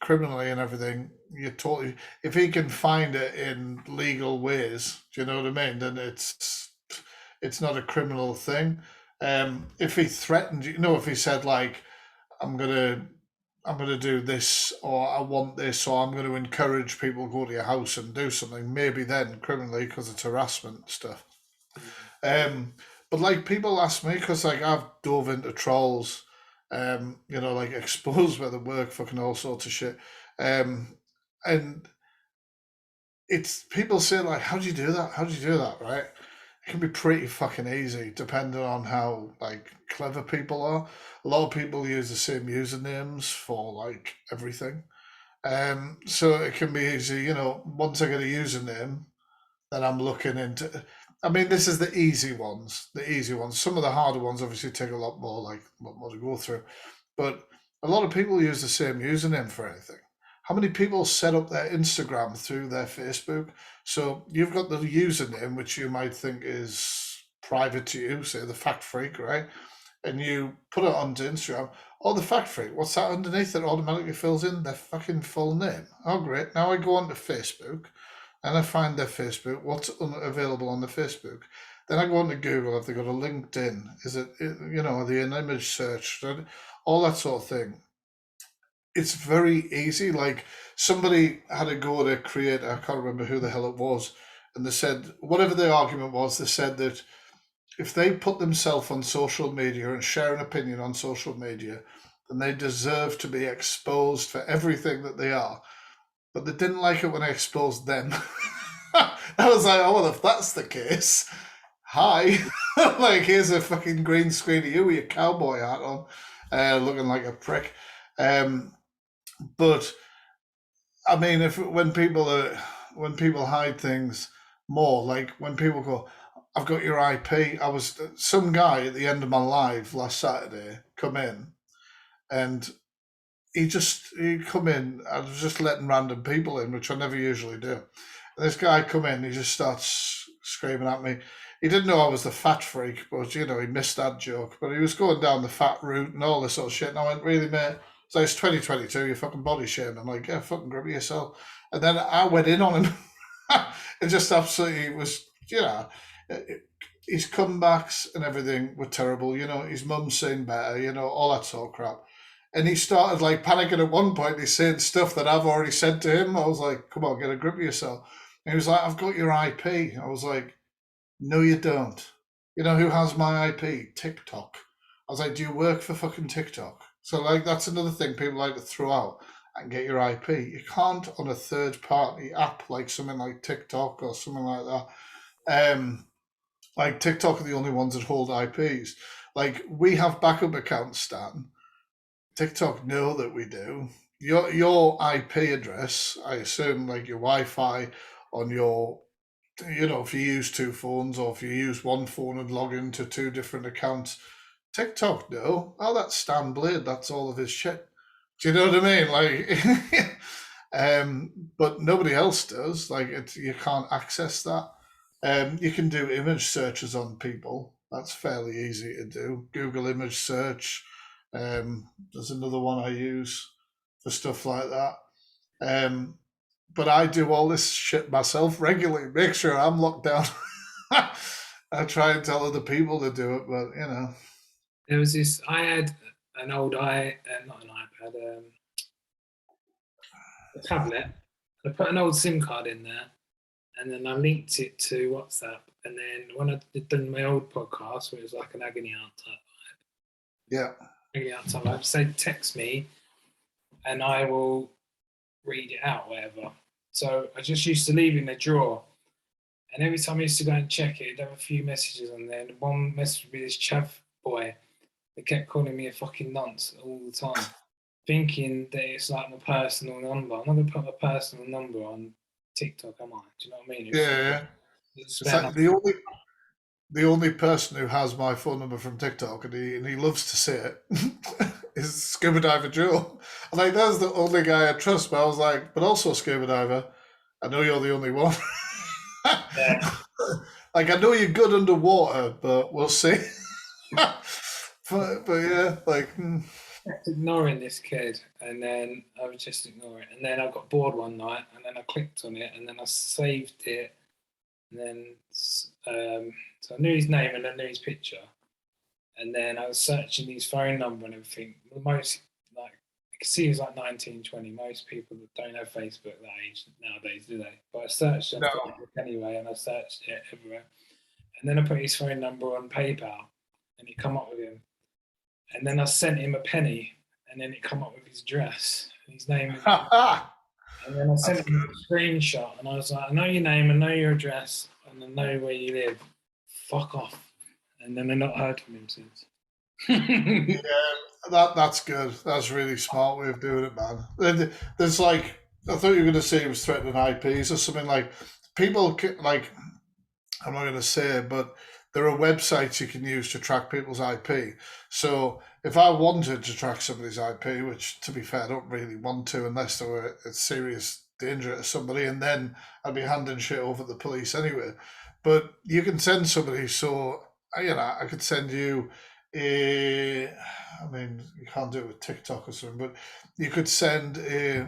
criminally and everything, you totally, if he can find it in legal ways, do you know what I mean? Then it's not a criminal thing. If he threatened, if he said I'm gonna do this, or I want this, or I'm going to encourage people to go to your house and do something, maybe then criminally, because it's harassment stuff. But people ask me, because I've dove into trolls, exposed where they work, fucking all sorts of shit. And it's, people say how do you do that? How do you do that, right? It can be pretty fucking easy, depending on how clever people are. A lot of people use the same usernames for everything. So it can be easy, once I get a username, then I'm looking into, this is the easy ones. Some of the harder ones obviously take a lot more to go through. But a lot of people use the same username for anything. How many people set up their Instagram through their Facebook? So you've got the username, which you might think is private to you, say the Fact Freak, right? And you put it onto Instagram. Oh, the Fact Freak. What's that underneath? It automatically fills in their fucking full name. Oh, great. Now I go onto Facebook and I find their Facebook. What's available on the Facebook? Then I go onto Google. If they got a LinkedIn, is it the an image search, all that sort of thing. It's very easy. Like somebody had a go at a creator. I can't remember who the hell it was, and they said whatever the argument was. They said that if they put themselves on social media and share an opinion on social media, then they deserve to be exposed for everything that they are. But they didn't like it when I exposed them. I was like, oh, well, if that's the case, hi. Like, here's a fucking green screen of you with your cowboy hat on, looking like a prick. But I mean, when people hide things more, like when people go, I've got your IP. I was some guy at the end of my live last Saturday come in, and he come in. I was just letting random people in, which I never usually do. And this guy come in, he just starts screaming at me. He didn't know I was the fat freak, but he missed that joke. But he was going down the fat route and all this sort of shit. And I went, really, mate? So it's 2022, you're fucking body shaming. I'm like, yeah, fucking grip yourself. And then I went in on him. It just absolutely was, his comebacks and everything were terrible. His mum's saying better, all that sort of crap. And he started like panicking at one point. He's saying stuff that I've already said to him. I was like, come on, get a grip of yourself. And he was like, I've got your IP. I was like, no, you don't. You know who has my IP? TikTok. I was like, do you work for fucking TikTok? So, like, that's another thing people like to throw out and get your IP. You can't on a third party app like something like TikTok or something like that. Like, TikTok are the only ones that hold IPs. Like, we have backup accounts, Stan. TikTok know that we do. Your IP address, I assume, like your Wi-Fi on your, if you use two phones or if you use one phone and log into two different accounts, TikTok know. Oh, that's Stan Blade. That's all of his shit. Do you know what I mean? Like, but nobody else does. Like, you can't access that. You can do image searches on people. That's fairly easy to do. Google image search. There's another one I use for stuff like that. But I do all this shit myself regularly. Make sure I'm locked down. I try and tell other people to do it, but There was this. I had an old not an iPad, a tablet. I put an old SIM card in there, and then I linked it to WhatsApp. And then when I did my old podcast, where it was like an agony aunt type vibe, I'd say text me, and I will read it out, whatever. So I just used to leave it in the drawer, and every time I used to go and check it, it'd have a few messages on there. And one message would be this chav boy that kept calling me a fucking nonce all the time, thinking that it's like my personal number. I'm not gonna put my personal number on TikTok, am I? Do you know what I mean? yeah. It's like the only person who has my phone number from TikTok, and he loves to say it, is Scuba Diver Joe. I'm like, that's the only guy I trust. But I was like, but also Scuba Diver, I know you're the only one. Yeah. Like, I know you're good underwater, but we'll see. but yeah, like. Ignoring this kid, and then I would just ignore it. And then I got bored one night, and then I clicked on it, and then I saved it. And then, so I knew his name and I knew his picture. And then I was searching his phone number and everything. Most, like, I could see he was like 19, 20. Most people that don't have Facebook that age nowadays, do they? But I searched on Facebook anyway, and I searched it everywhere. And then I put his phone number on PayPal, and it come up with him. And then I sent him a penny, and then it come up with his address, and his name. And then I sent him a screenshot, and I was like, I know your name, I know your address, and I know where you live. Fuck off. And then I've not heard from him since. Yeah, that's good. That's a really smart way of doing it, man. There's like, I thought you were going to say he was threatening IPs or something. Like, people, like, I'm not going to say it, but there are websites you can use to track people's IP. So if I wanted to track somebody's IP, which to be fair, I don't really want to unless there were a serious danger to somebody, and then I'd be handing shit over to the police anyway. But you can send somebody, so I could send you a. I mean, you can't do it with TikTok or something, but you could send a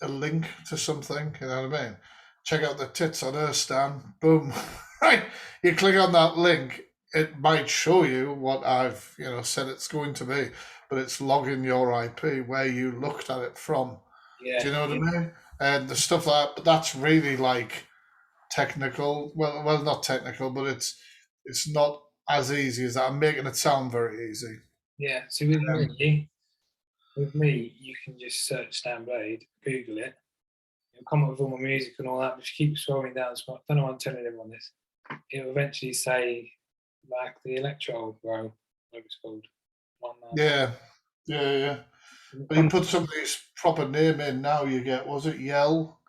link to something. You know what I mean? Check out the tits on her, Stan. Boom. Right. You click on that link, it might show you what I've said it's going to be, but it's logging your IP where you looked at it from. Yeah, Do you know what I mean? And the stuff but that's really like technical. Well, not technical, but it's not as easy as that. I'm making it sound very easy. yeah. So Um, with me, you can just search Stan Blade, Google it, it'll come up with all my music and all that. But if you keep scrolling down, I don't know why I'm telling everyone this. It'll eventually say like the electro bro, whatever it's called. One yeah, yeah. But you comes, put somebody's proper name in now, you get was it Yell?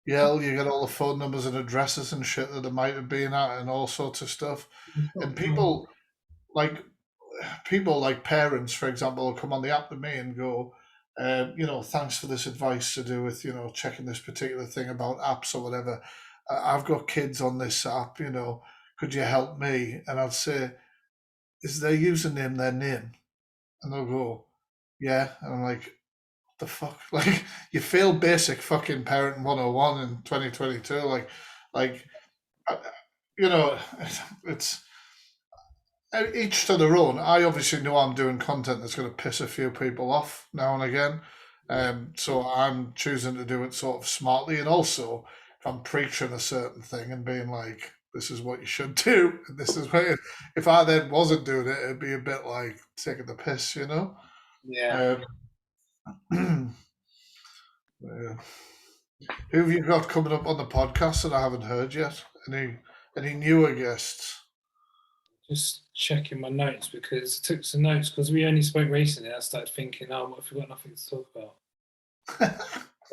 Yell, you get all the phone numbers and addresses and shit that they might have been at and all sorts of stuff. And like people like parents, for example, will come on the app to me and go, thanks for this advice to do with, checking this particular thing about apps or whatever. I've got kids on this app, could you help me? And I'll say, is their username their name? And they'll go, yeah. And I'm like, what the fuck? Like, you fail basic fucking parent 101 in 2022. Like, uh, you know, it's each to their own. I obviously know I'm doing content that's going to piss a few people off now and again. So I'm choosing to do it sort of smartly. And also, if I'm preaching a certain thing and being like, this is what you should do, and this is what, if I then wasn't doing it, it'd be a bit like taking the piss, you know? yeah. Um, yeah. Who have you got coming up on the podcast that I haven't heard yet? Any newer guests? Just checking my notes because I took some notes because we only spoke recently. I started thinking, oh, what if we've got nothing to talk about?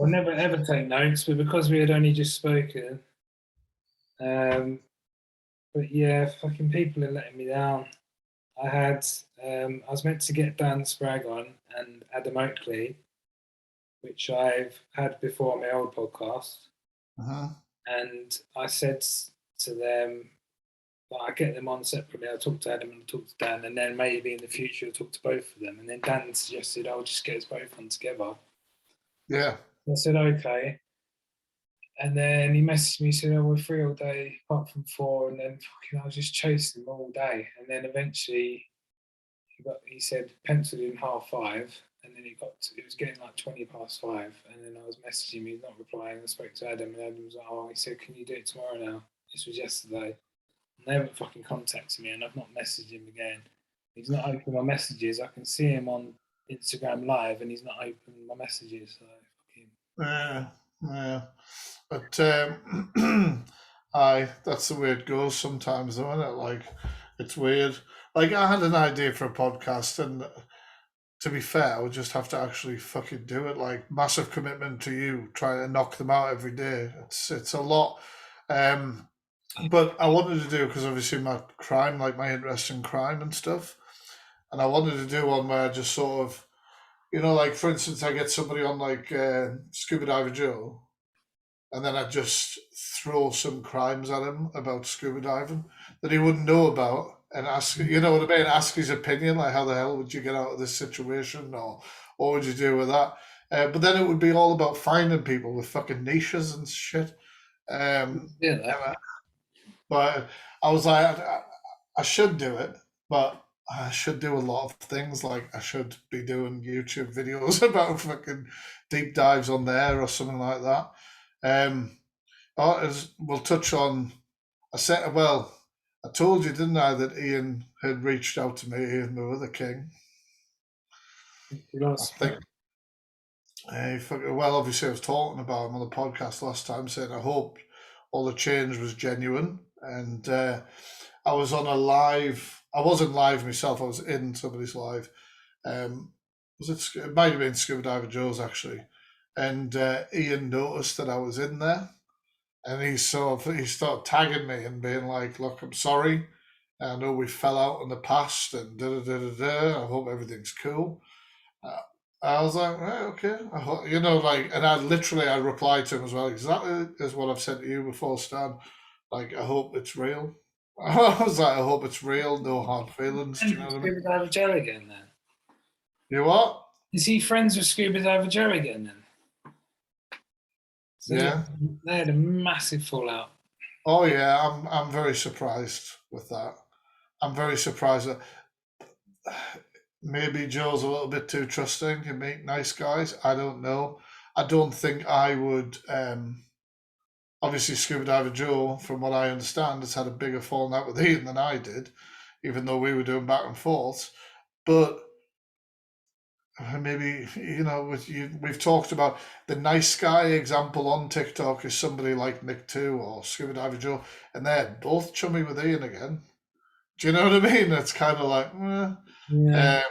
I'll never ever take notes, but because we had only just spoken, um, but yeah, fucking people are letting me down. I was meant to get Dan Spragg on and Adam Oakley, which I've had before on my old podcast, Uh-huh. and I said to them, but I get them on separately. I'll talk to Adam and I'll talk to Dan, and then maybe in the future I'll talk to both of them. And then Dan suggested I'll just get us both on together. Yeah. I said okay, and then he messaged me, said, "Oh, we're free all day apart from 4." And then fucking, I was just chasing him all day, and then eventually he said penciled in 5:30, and then it was getting like 5:20, and then I was messaging him, he's not replying. I spoke to Adam, and Adam was like, "Oh," he said, "Can you do it tomorrow now?" This was yesterday. And they haven't fucking contacted me, and I've not messaged him again. He's not opened my messages. I can see him on Instagram Live, and he's not opened my messages. So fucking Yeah. Yeah. But aye, that's the way it goes sometimes, though, isn't it? Like, it's weird. Like, I had an idea for a podcast, and to be fair, I would just have to actually fucking do it. Like, massive commitment to you trying to knock them out every day. It's a lot. But I wanted to do because obviously my crime, like my interest in crime and stuff, and I wanted to do one where I just sort of, like for instance, I get somebody on like Scuba Diver Joe, and then I just throw some crimes at him about scuba diving that he wouldn't know about, and ask, you know what I mean, ask his opinion, like how the hell would you get out of this situation, or what would you do with that? But then it would be all about finding people with fucking niches and shit. yeah, that. But I was like, I should do it, but I should do a lot of things. Like I should be doing YouTube videos about fucking deep dives on there or something like that. Um, we'll touch on. I said, well, I told you, didn't I, that Ian had reached out to me, Ian, the other king. You I lost. think. Well, obviously, I was talking about him on the podcast last time, saying I hope all the change was genuine, and I was on a live. I wasn't live myself. I was in somebody's live. Was it? It might have been Scuba Diver Joe's actually, and Ian noticed that I was in there, and he started tagging me and being like, "Look, I'm sorry. I know we fell out in the past and da da da da da. I hope everything's cool. Uh, I was like, right, okay. I hope, and I replied to him as well, exactly as what I've said to you before, Stan. Like, I hope it's real. I was like, I hope it's real, no hard feelings. Do you know what I mean? Scuba Diver Joe again then? You what? Is he friends with Scuba Diver Joe again then? So Yeah. they had a massive fallout. Oh yeah, I'm very surprised with that. I'm very surprised that maybe Joe's a little bit too trusting to meet nice guys. I don't know. I don't think I would. Obviously, Scuba Diver Joe, from what I understand, has had a bigger falling out with Ian than I did, even though we were doing back and forth. But maybe we've talked about the nice guy example on TikTok is somebody like Nick Two or Scuba Diver Joe, and they're both chummy with Ian again. Do you know what I mean? It's kind of like, Yeah.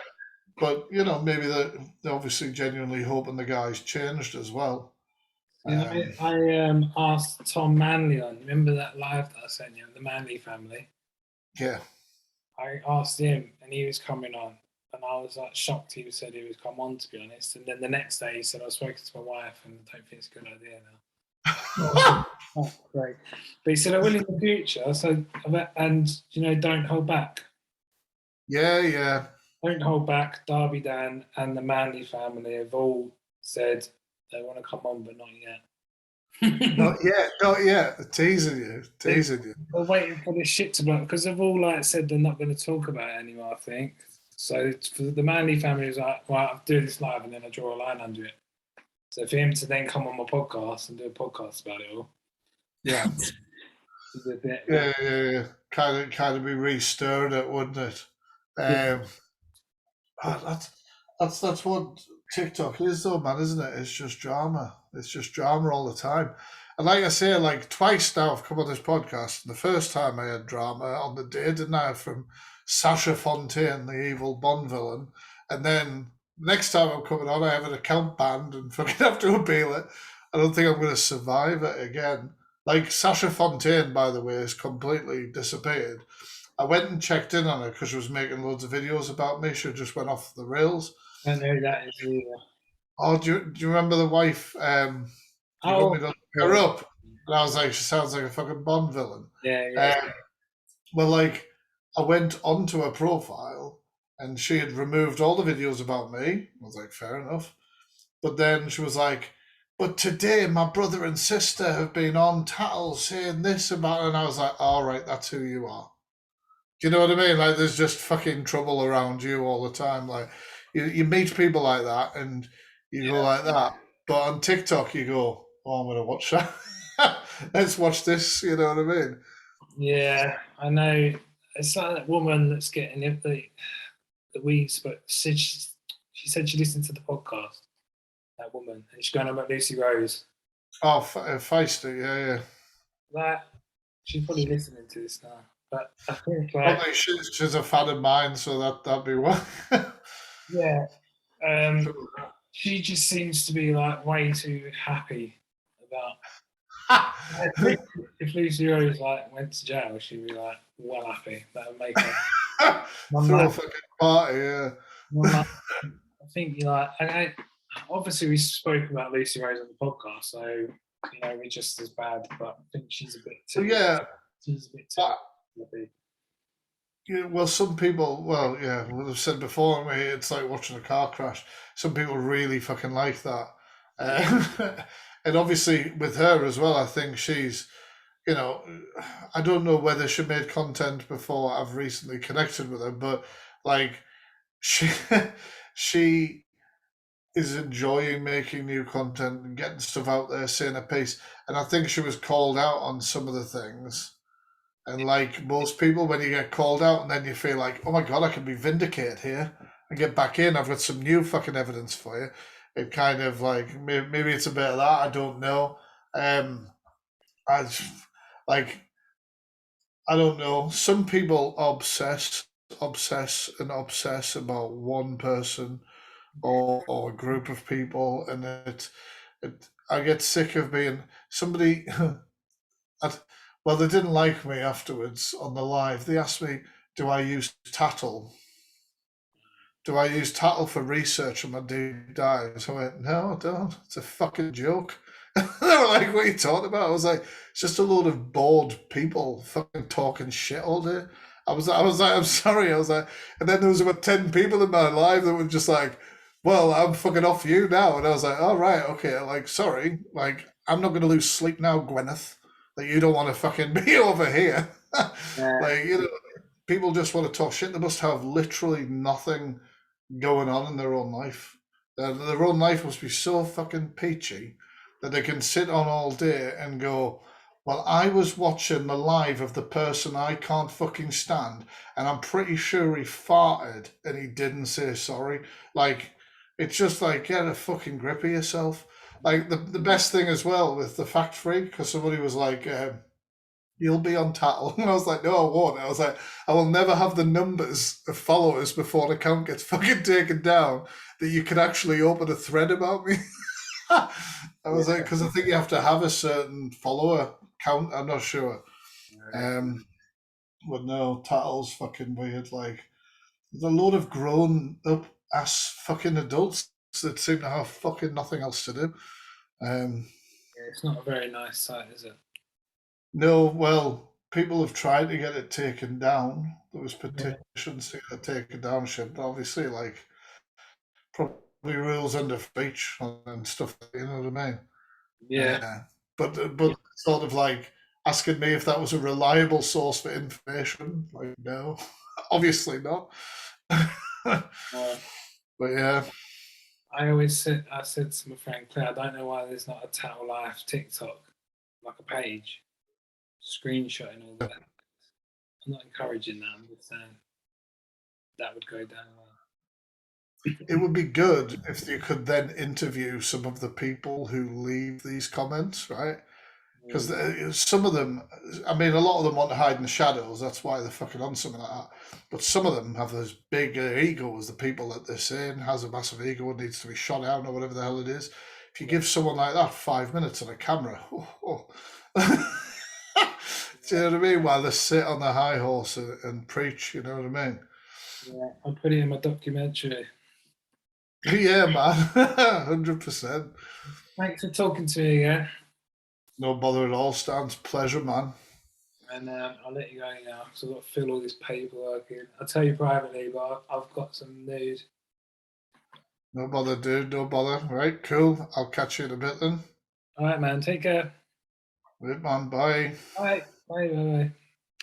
but maybe they're obviously genuinely hoping the guy's changed as well. I asked Tom Manley on. Remember that live that I sent you, the Manley family? Yeah. I asked him, and he was coming on, and I was like shocked. He said he would come on, to be honest. And then the next day, he said, "I've spoken to my wife, and I don't think it's a good idea now." Oh, great. But he said, "I will in the future." So, and don't hold back. Yeah, yeah. Don't hold back. Darby Dan and the Manley family have all said they want to come on, but not yet. Not yet. Teasing you. They're waiting for this shit to blow because they've all said they're not going to talk about it anymore. I think so. For the Manley family, is like, well, I'll do this live and then I draw a line under it. So for him to then come on my podcast and do a podcast about it all, yeah, is a bit. yeah. Kind of be restirred it, wouldn't it? That's what TikTok is, though, man, isn't it? It's just drama. It's just drama all the time. And like I say, like twice now I've come on this podcast. And the first time I had drama on the day, didn't I, from Sasha Fontaine, the evil Bond villain. And then next time I'm coming on, I have an account banned and fucking have to appeal it. I don't think I'm going to survive it again. Like Sasha Fontaine, by the way, has completely disappeared. I went and checked in on her because she was making loads of videos about me. She just went off the rails. I don't know who that is either. Oh, do you remember the wife? You want me to look her up? And I was like, she sounds like a fucking Bond villain. Yeah. Well, like, I went onto her profile and she had removed all the videos about me. I was like, fair enough. But then she was like, but today my brother and sister have been on Tattle saying this about, and I was like, all right, that's who you are. Do you know what I mean? Like, there's just fucking trouble around you all the time. Like, you meet people like that and you go like that. But on TikTok, you go, oh, I'm going to watch that. Let's watch this. You know what I mean? Yeah, I know. It's like that woman that's getting it that we spoke. She said she listened to the podcast. That woman, and she's going on about Lucy Rose. Oh, Feisty, yeah. That she's probably listening to this now. But I think probably she's a fan of mine, so that'd be one. Yeah. She just seems to be like way too happy about. If Lucy Rose went to jail, she'd be like well happy. That would make her throw a fucking party. Yeah. I think obviously we spoke about Lucy Rose on the podcast, so we're just as bad. But I think she's a bit too. Yeah. She's a bit too happy. Yeah, well, some people, what I've said before, it's like watching a car crash. Some people really fucking like that. And obviously with her as well, I think she's, I don't know whether she made content before I've recently connected with her, but like she is enjoying making new content and getting stuff out there, saying a piece. And I think she was called out on some of the things. And like most people, when you get called out and then you feel like, oh my God, I can be vindicated here and get back in. I've got some new fucking evidence for you. It kind of like, maybe it's a bit of that. I don't know. I don't know. Some people obsess about one person or a group of people. And I get sick of being somebody. Well, they didn't like me afterwards on the live. They asked me, do I use Tattle? Do I use Tattle for research on my deep dives? I went, no, I don't. It's a fucking joke. They were like, what are you talking about? I was like, it's just a load of bored people fucking talking shit all day. I was like, I'm sorry. I was like, and then there was about 10 people in my live that were just like, well, I'm fucking off you now. And I was like, all right, okay, like, sorry. Like, I'm not going to lose sleep now, Gwyneth, that you don't want to fucking be over here. Yeah. Like, people just want to talk shit. They must have literally nothing going on in their own life. Their own life must be so fucking peachy that they can sit on all day and go, well, I was watching the live of the person I can't fucking stand, and I'm pretty sure he farted and he didn't say sorry. Like, it's just like, get a fucking grip of yourself. Like, the best thing as well with the fact free, because somebody was like, you'll be on Tattle. And I was like, no, I won't. I was like, I will never have the numbers of followers before the account gets fucking taken down that you can actually open a thread about me. I was like, because I think you have to have a certain follower count. I'm not sure. But no, Tattle's fucking weird. Like, there's a load of grown up ass fucking adults that seem to have fucking nothing else to do. Yeah, it's not a very nice site, is it? No, well, people have tried to get it taken down. There was Yeah. petitions to get it taken down, shit, but obviously, like, probably rules under speech and stuff. You know what I mean? Yeah. But sort of like asking me if that was a reliable source for information. Like, no, obviously not. Uh, But yeah, I said to my friend Claire, I don't know why there's not a Tattle Life TikTok, like a page, screenshotting all that. I'm not encouraging that. I'm just saying that would go down well. it would be good if you could then interview some of the people who leave these comments, right? Because some of them, I mean, a lot of them want to hide in the shadows. That's why they're fucking on something like that. But some of them have this big ego as the people that they're saying has a massive ego and needs to be shot out or whatever the hell it is. If you give someone like that 5 minutes on a camera, do you know what I mean? While they sit on the high horse and preach, you know what I mean? Yeah, I'll put it in my documentary. Yeah, man, 100%. Thanks for talking to me again. No bother at all, Stan's pleasure, man. And I'll let you go now because I've got to fill all this paperwork in. I'll tell you privately, but I've got some news. No bother, dude. No bother. Right, cool. I'll catch you in a bit then. All right, man. Take care. Right, man. Bye. Bye. Bye. Bye. Bye.